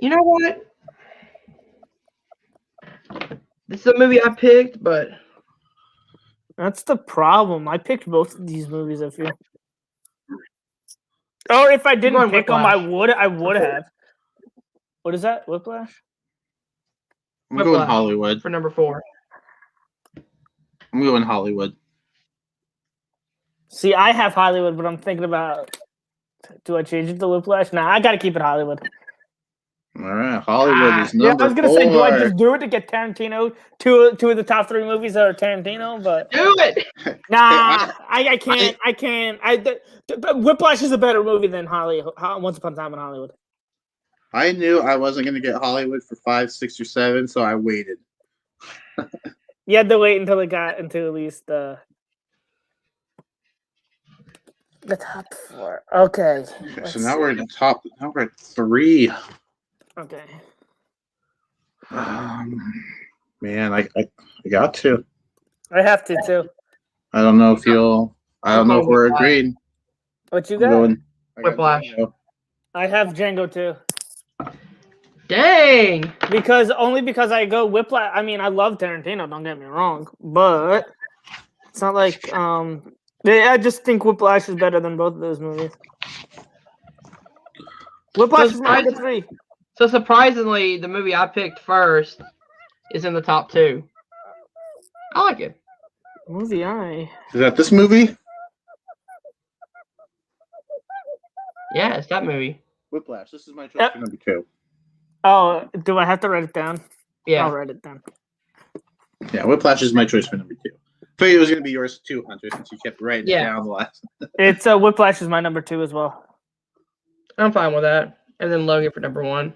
You know what? This is a movie I picked, but That's the problem. I picked both of these movies. I feel. Or if I didn't going pick them, Whiplash. I would have. What is that? Whiplash? I'm going Whiplash Hollywood. for number 4. I'm going Hollywood. See, I have Hollywood, but I'm thinking about. Do I change it to Whiplash? Nah, I gotta keep it Hollywood. All right, Hollywood is number 4. I was gonna say, do I just do it to get Tarantino? Two of the top 3 movies that are Tarantino, but Do it. nah, I can't. Whiplash is a better movie than Once Upon a Time in Hollywood. I knew I wasn't going to get Hollywood for 5, 6, or 7, so I waited. You had to wait until it got into at least the top 4. Okay. So now we're at the top. Now we're at 3. Okay. Man, I got to. I have to too. I don't know if you'll. I don't know if we're agreed. What you I'm got? going Whiplash. I have Django too. Dang. Because I go Whiplash. I mean, I love Tarantino. Don't get me wrong, but it's not like I just think Whiplash is better than both of those movies. Whiplash is my number 3. So surprisingly, the movie I picked first is in the top 2. I like it. Movie Is that this movie? Yeah, it's that movie. Whiplash. This is my choice for number 2. Oh, do I have to write it down? Yeah. I'll write it down. Yeah, Whiplash is my choice for number 2. I figured it was going to be yours too, Hunter, since you kept writing it down the last. It's Whiplash is my number 2 as well. I'm fine with that. And then Logan for number 1.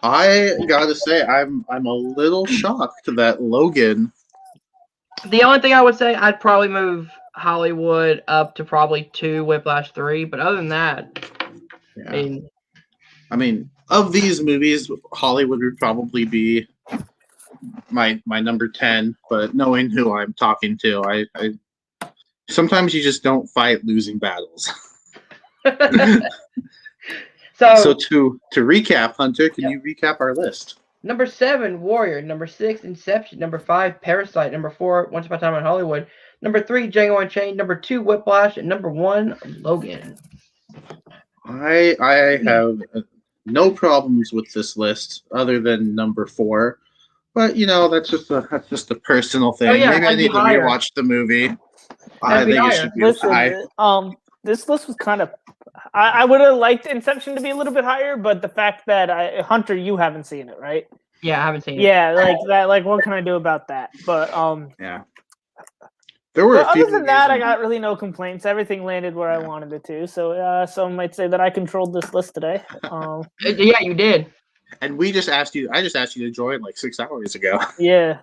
I gotta say, I'm a little shocked that Logan. The only thing I would say, I'd probably move Hollywood up to probably 2, Whiplash 3. But other than that, Yeah. I mean, of these movies, Hollywood would probably be my number 10. But knowing who I'm talking to, I sometimes you just don't fight losing battles. So to recap, Hunter, can you recap our list? Number 7, Warrior. Number 6, Inception. Number 5, Parasite. Number 4, Once Upon a Time in Hollywood. Number 3, Django Unchained. Number 2, Whiplash. And number 1, Logan. I have no problems with this list other than number 4, but that's just a personal thing. Oh, yeah, maybe I need to rewatch the movie. I think it should be high. This list was kind of. I would have liked Inception to be a little bit higher, but the fact that Hunter, you haven't seen it, right? Yeah, I haven't seen it. Yeah, like that. Like, what can I do about that? But yeah. There were. Other than that, I got really no complaints. Everything landed where I wanted it to. So some might say that I controlled this list today. Yeah, you did. And I just asked you to join like 6 hours ago. Yeah.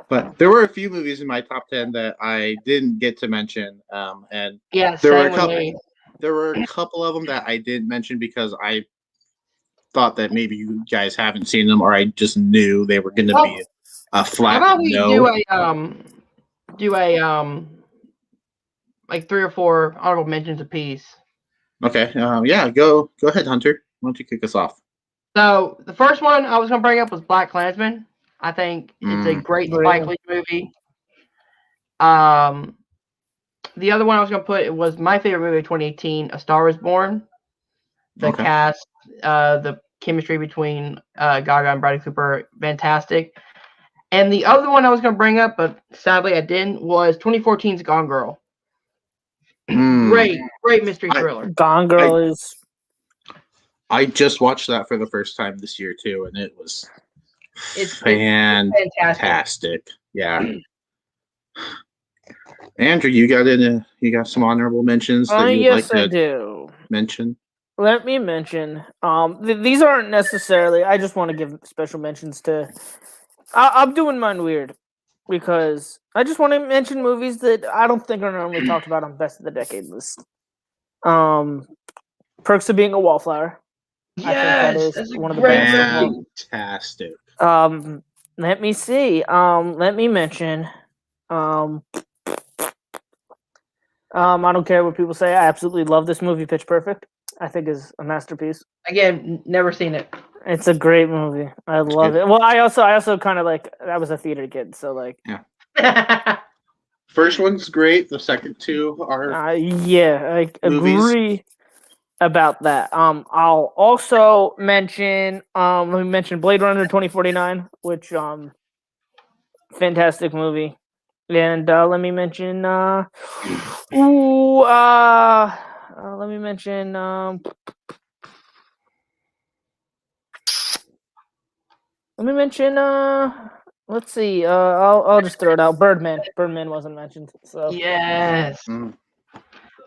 But there were a few movies in my top 10 that I didn't get to mention, and there were a couple of them that I didn't mention because I thought that maybe you guys haven't seen them, or I just knew they were going to be a flat no. How about we do a like 3 or 4 honorable mentions apiece? Okay, yeah, go ahead, Hunter. Why don't you kick us off? So the first one I was going to bring up was Black Klansman. I think it's a great Spike Lee movie. The other one I was going to put, it was my favorite movie of 2018, A Star Is Born. The cast, the chemistry between Gaga and Bradley Cooper, fantastic. And the other one I was going to bring up, but sadly I didn't, was 2014's Gone Girl. Great mystery thriller. Gone Girl is... I just watched that for the first time this year too, and it's fantastic. Yeah. Andrew, you got some honorable mentions that you'd Yes, like I to do. mention? Let me mention. These aren't necessarily. I just want to give special mentions to. I'm doing mine weird because I just want to mention movies that I don't think are normally talked about on Best of the Decade list. Perks of Being a Wallflower. I think that Yes, is that's a one of the great best of movie. Fantastic. Let me see. Let me mention. I don't care what people say. I absolutely love this movie, Pitch Perfect. I think is a masterpiece. Again, never seen it. It's a great movie. I love it. Well, I also kind of like. I was a theater kid, so like. First one's great. The second two are Yeah, I movies. agree about that. I'll also mention. Let me mention Blade Runner 2049, which fantastic movie. And let me mention. Let me mention. Let me mention. Let's see. I'll just throw it out. Birdman. Birdman wasn't mentioned. So Yes. All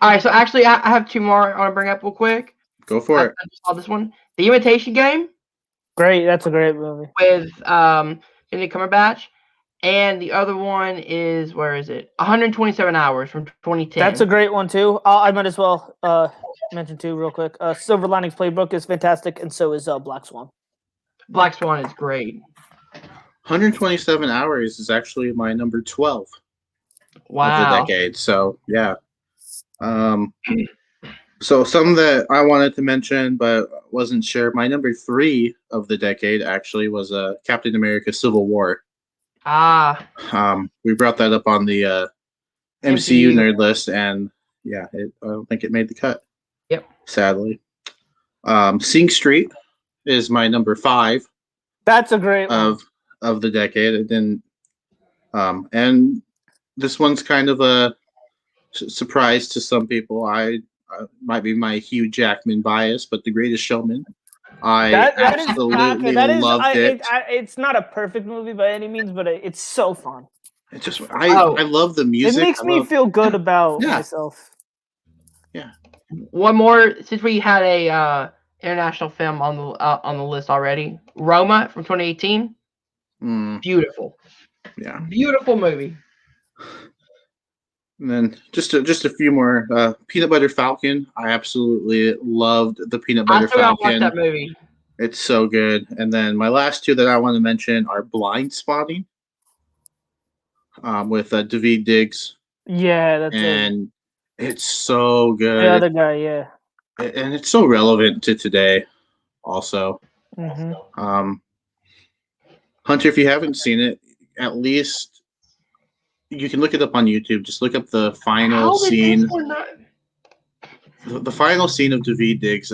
right. So actually, I have two more I want to bring up real quick. Go for it. I just saw this one. The Imitation Game. Great. That's a great movie. With Benedict Cumberbatch. And the other one is, where is it? 127 Hours from 2010. That's a great one too. I might as well mention two real quick. Silver Linings Playbook is fantastic, and so is Black Swan. Black Swan is great. 127 Hours is actually my number 12 of the decade. So yeah. So some that I wanted to mention but wasn't sure. My number 3 of the decade actually was Captain America: Civil War. We brought that up on the MCU nerd list, and yeah, I don't think it made the cut. Yep. Sadly. Sing Street is my number 5. That's a great one. Of the decade. It didn't, and this one's kind of a surprise to some people. I might be my Hugh Jackman bias, but The Greatest Showman. I absolutely loved it. It's not a perfect movie by any means, but it's so fun. It's just I love the music. It makes me feel good about myself. Yeah. One more, since we had a international film on the list already. Roma from 2018. Beautiful. Yeah. Beautiful movie. And then just a few more. Peanut Butter Falcon. I absolutely loved the Peanut Butter Falcon. I watched that movie. It's so good. And then my last two that I want to mention are Blind Spotting. With Daveed Diggs. Yeah, that's and it's so good. The other guy, yeah. And it's so relevant to today, also. Mm-hmm. Hunter, if you haven't seen it, at least you can look it up on YouTube. Just look up the final scene. The final scene of Daveed Diggs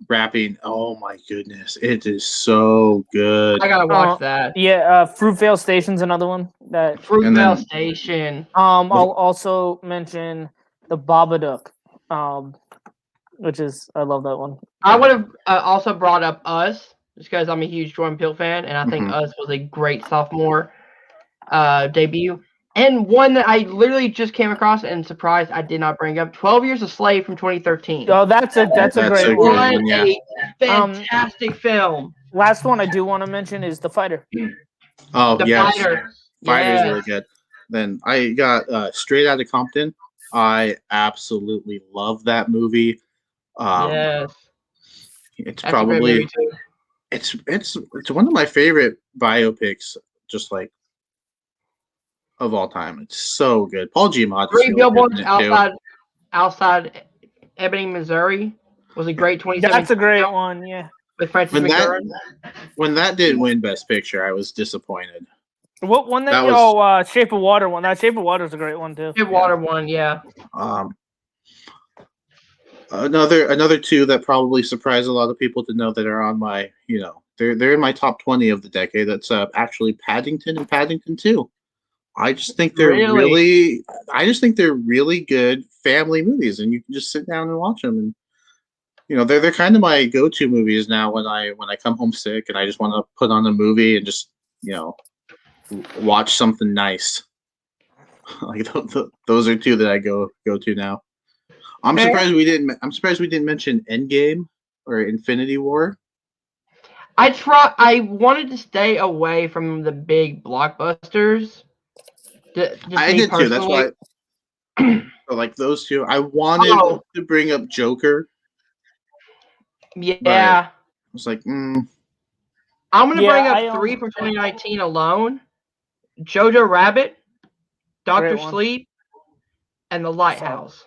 rapping. Oh my goodness, it is so good. I gotta watch that. Yeah, Fruitvale Station's another one. Fruitvale Station. I'll also mention the Babadook, which is I love that one. I would have also brought up Us, just because I'm a huge Jordan Peele fan, and I think Us was a great sophomore debut. And one that I literally just came across and surprised I did not bring up: 12 Years a Slave from 2013. Oh, that's a great one. Yeah. A fantastic film. Last one I do want to mention is The Fighter. Oh, The yes. Fighter. Fighter's really good. Then I got Straight Outta Compton. I absolutely love that movie. Yes. It's probably it's one of my favorite biopics, just like of all time. It's so good. Paul Giamatti. 3 Billboards outside Ebbing, Missouri was a great 2017. That's a great one, yeah. With Francis McDormand. When that didn't win Best Picture, I was disappointed. What one that was Shape of Water one. That Shape of Water is a great one too. Shape of Water one, yeah. Another two that probably surprised a lot of people to know that are on my, they're in my top 20 of the decade. That's actually Paddington and Paddington 2. I just think they're really good family movies, and you can just sit down and watch them. And they're kind of my go-to movies now when I come home sick and I just want to put on a movie and just watch something nice. Like those are two that I go to now. I'm Fair. surprised we didn't. I'm surprised we didn't mention Endgame or Infinity War. I wanted to stay away from the big blockbusters. I did too. That's why. So like those two, I wanted to bring up Joker. Yeah. I was like, I'm gonna bring up 3 for 2019 alone: Jojo Rabbit, Doctor Sleep, and The Lighthouse.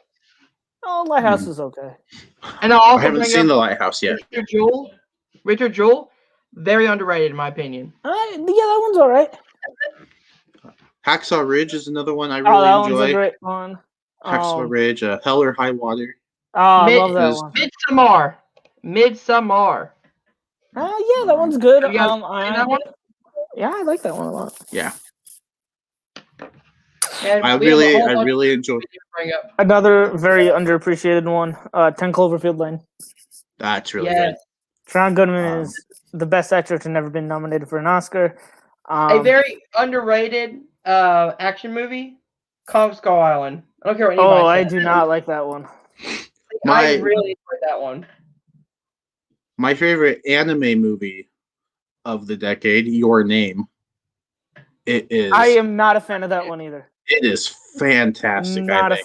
Oh, Lighthouse is okay. And I haven't seen The Lighthouse yet. Richard Jewell, very underrated in my opinion. Yeah, that one's all right. Hacksaw Ridge is another one I really enjoy. One's a great one. Hacksaw Ridge, Hell or High Water. Oh, I love that one. Midsommar. Yeah, that one's good. That one? Yeah, I like that one a lot. Yeah. And I really enjoy. Another very underappreciated one, 10 Cloverfield Lane. That's really good. John Goodman is the best actor to never been nominated for an Oscar. A very underrated action movie, Kong Skull Island. I don't care what anybody says. I do not like that one. I really enjoyed that one. My favorite anime movie of the decade, Your Name. It is. I am not a fan of that one either. It is fantastic. I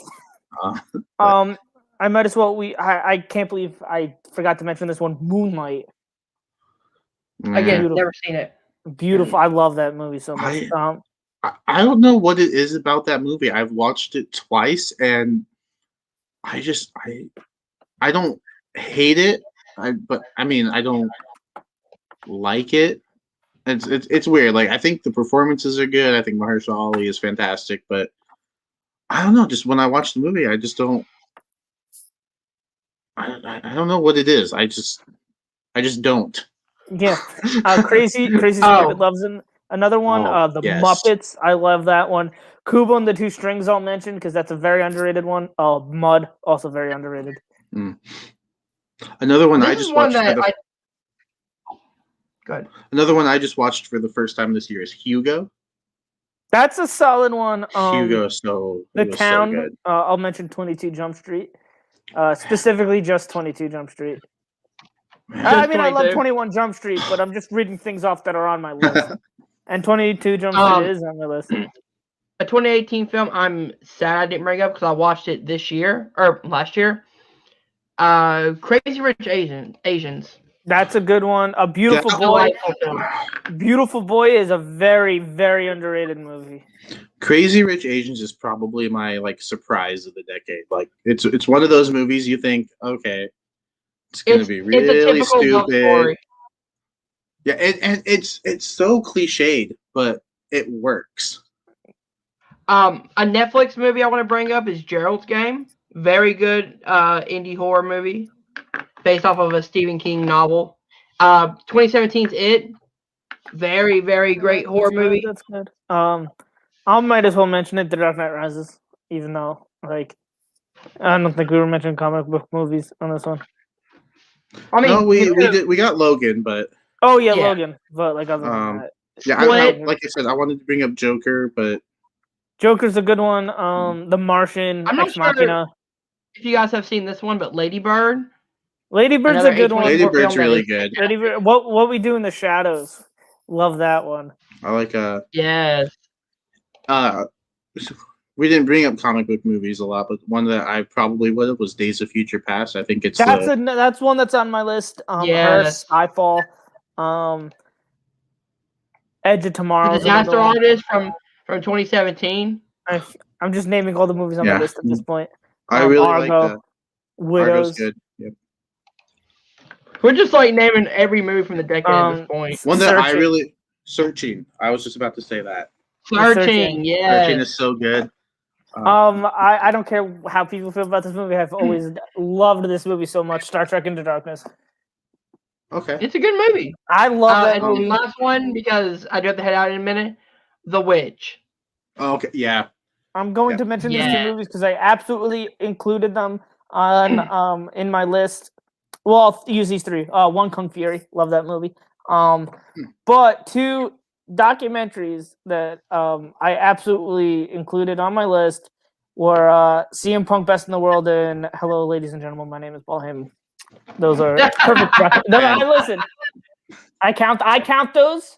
might as well. I can't believe I forgot to mention this one. Moonlight. Again, never seen it. Beautiful. I love that movie so much. I don't know what it is about that movie. I've watched it twice, and I don't hate it. I don't like it. It's weird. Like, I think the performances are good. I think Mahershala Ali is fantastic, but I don't know. Just when I watch the movie, I just don't. I don't know what it is. I just don't. Yeah, Crazy Stupid Loves Him. Another one, the Muppets. I love that one. Kubo and the Two Strings I'll mention because that's a very underrated one. Mud, also very underrated. Another one I just watched. Good. Another one I just watched for the first time this year is Hugo. That's a solid one. Hugo, so good. I'll mention 22 Jump Street. Specifically, just 22 Jump Street. I love 21 Jump Street, but I'm just reading things off that are on my list. And 22 Jump Street is on my list. A 2018 film I'm sad I didn't bring up because I watched it this year or last year. Crazy Rich Asians. That's a good one. A Beautiful Boy. Beautiful Boy is a very, very underrated movie. Crazy Rich Asians is probably my surprise of the decade. Like it's one of those movies you think, okay, it's gonna be really stupid. Yeah, and it's so cliched, but it works. A Netflix movie I want to bring up is Gerald's Game. Very good indie horror movie based off of a Stephen King novel. 2017's It. Very, very great horror movie. That's good. I might as well mention it, The Dark Knight Rises, even though I don't think we were mentioning comic book movies on this one. I mean, no, we got Logan, but Logan, but other than that, like I said, I wanted to bring up Joker, but Joker's a good one. The Martian, I'm not Ex Machina. If you guys have seen this one, but Lady Bird's a good one. Lady Bird's really good. Lady Bird, what We Do in the Shadows. Love that one. I like yes. We didn't bring up comic book movies a lot, but one that I probably would have was Days of Future Past. I think that's one that's on my list. Skyfall, Edge of Tomorrow. The Disaster Artist from 2017. I'm just naming all the movies on my list at this point. I really like that. Widows. Argo's good. Yep. We're just naming every movie from the decade at this point. One that I really Searching. I was just about to say that. Searching, yeah. Searching is so good. I don't care how people feel about this movie. I've always loved this movie so much. Star Trek Into Darkness. Okay. It's a good movie. I love that movie. And the last one, because I do have to head out in a minute, The Witch. Okay, yeah. I'm going to mention these two movies because I absolutely included them on in my list. Well, I'll use these three. One, Kung Fury. Love that movie. But two, documentaries that I absolutely included on my list were CM Punk Best in the World and Hello, Ladies and Gentlemen, My Name is Paul Heyman. Those are perfect. Listen, I count those.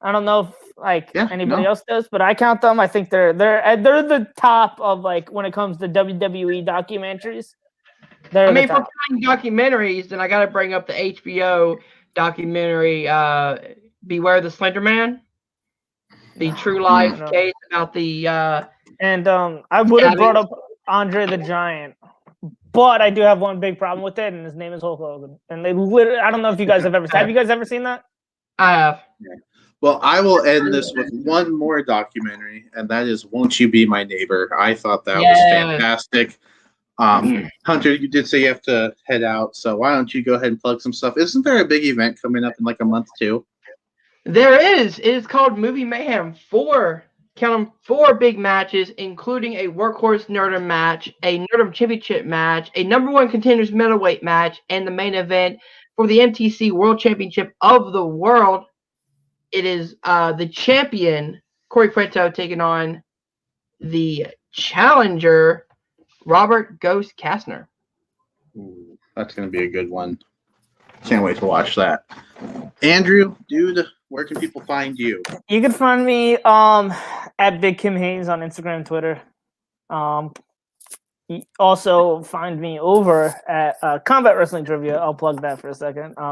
I don't know if anybody else does, but I count them. I think they're the top of like when it comes to WWE documentaries. I mean, for documentaries, then I got to bring up the HBO documentary, Beware the Slender Man, the true life case about the. And I would have brought up Andre the Giant, but I do have one big problem with it, and his name is Hulk Hogan. And they literally, I don't know if you guys have ever. Have you guys ever seen that? I have. Yeah. Well, I will end this with one more documentary, and that is "Won't You Be My Neighbor." I thought that was fantastic. Hunter, you did say you have to head out, so why don't you go ahead and plug some stuff? Isn't there a big event coming up in like a month too? There is. It is called Movie Mayhem. 4 big matches, including a Workhorse Nerdum match, a Nerdum Championship match, a #1 contenders middleweight match, and the main event for the MTC World Championship of the World. It is the champion, Corey Cueto, taking on the challenger, Robert Ghost Kastner. Ooh, that's going to be a good one. Can't wait to watch that. Andrew, dude, where can people find you? You can find me at Big Kim Hayes on Instagram and Twitter. You also find me over at Combat Wrestling Trivia. I'll plug that for a second. We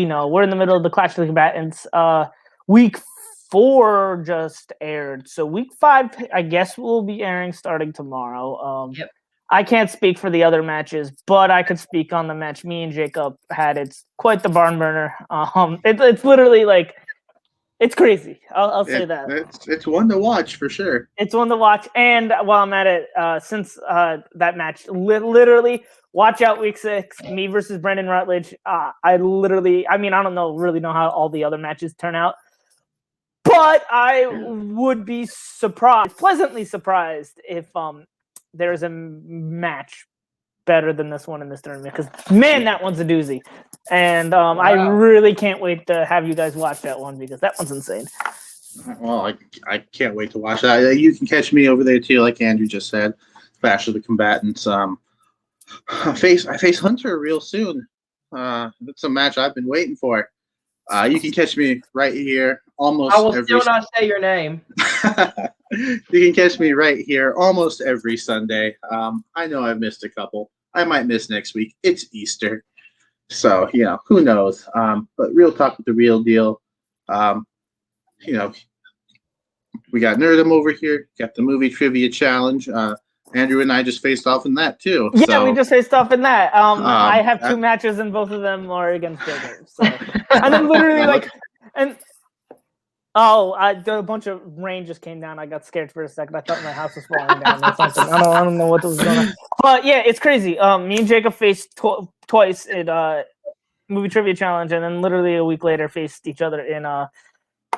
know we're in the middle of the Clash of the Combatants. Week 4 just aired, so week 5, I guess, will be airing starting tomorrow. Yep. I can't speak for the other matches, but I could speak on the match me and Jacob had. It's quite the barn burner. It's literally like, it's crazy. I'll say that. It's one to watch for sure. It's one to watch. And while I'm at it, since that match, literally, watch out week 6, me versus Brendan Rutledge. I don't really know how all the other matches turn out. But I would be pleasantly surprised if there's a match better than this one in this tournament. Because, man, that one's a doozy. And wow. I really can't wait to have you guys watch that one because that one's insane. Well, I can't wait to watch that. You can catch me over there, too, like Andrew just said. Clash of the Combatants. I face Hunter real soon. That's a match I've been waiting for. You can catch me right here almost I will still not say your name. You can catch me right here almost every Sunday. I know I've missed a couple. I might miss next week. It's Easter. So, who knows? But Real Talk with the Real Deal. We got Nerdum over here. Got the movie trivia challenge. Andrew and I just faced off in that too. Yeah, so, we just faced off in that. I have 2 matches and both of them are against Jacob. So, and then literally a bunch of rain just came down. I got scared for a second. I thought my house was falling down or something. I don't know what was going on. But yeah, it's crazy. Me and Jacob faced twice in movie trivia challenge, and then literally a week later faced each other in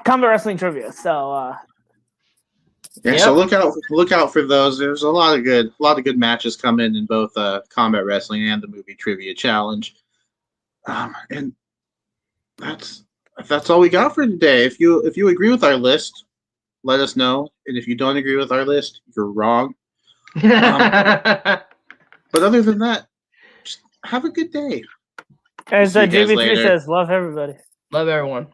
combat wrestling trivia. So. So look out for those. There's a lot of good matches coming in both combat wrestling and the movie trivia challenge. And that's all we got for today. If you agree with our list, let us know. And if you don't agree with our list, you're wrong. But other than that, just have a good day. As JB3 says, love everybody. Love everyone.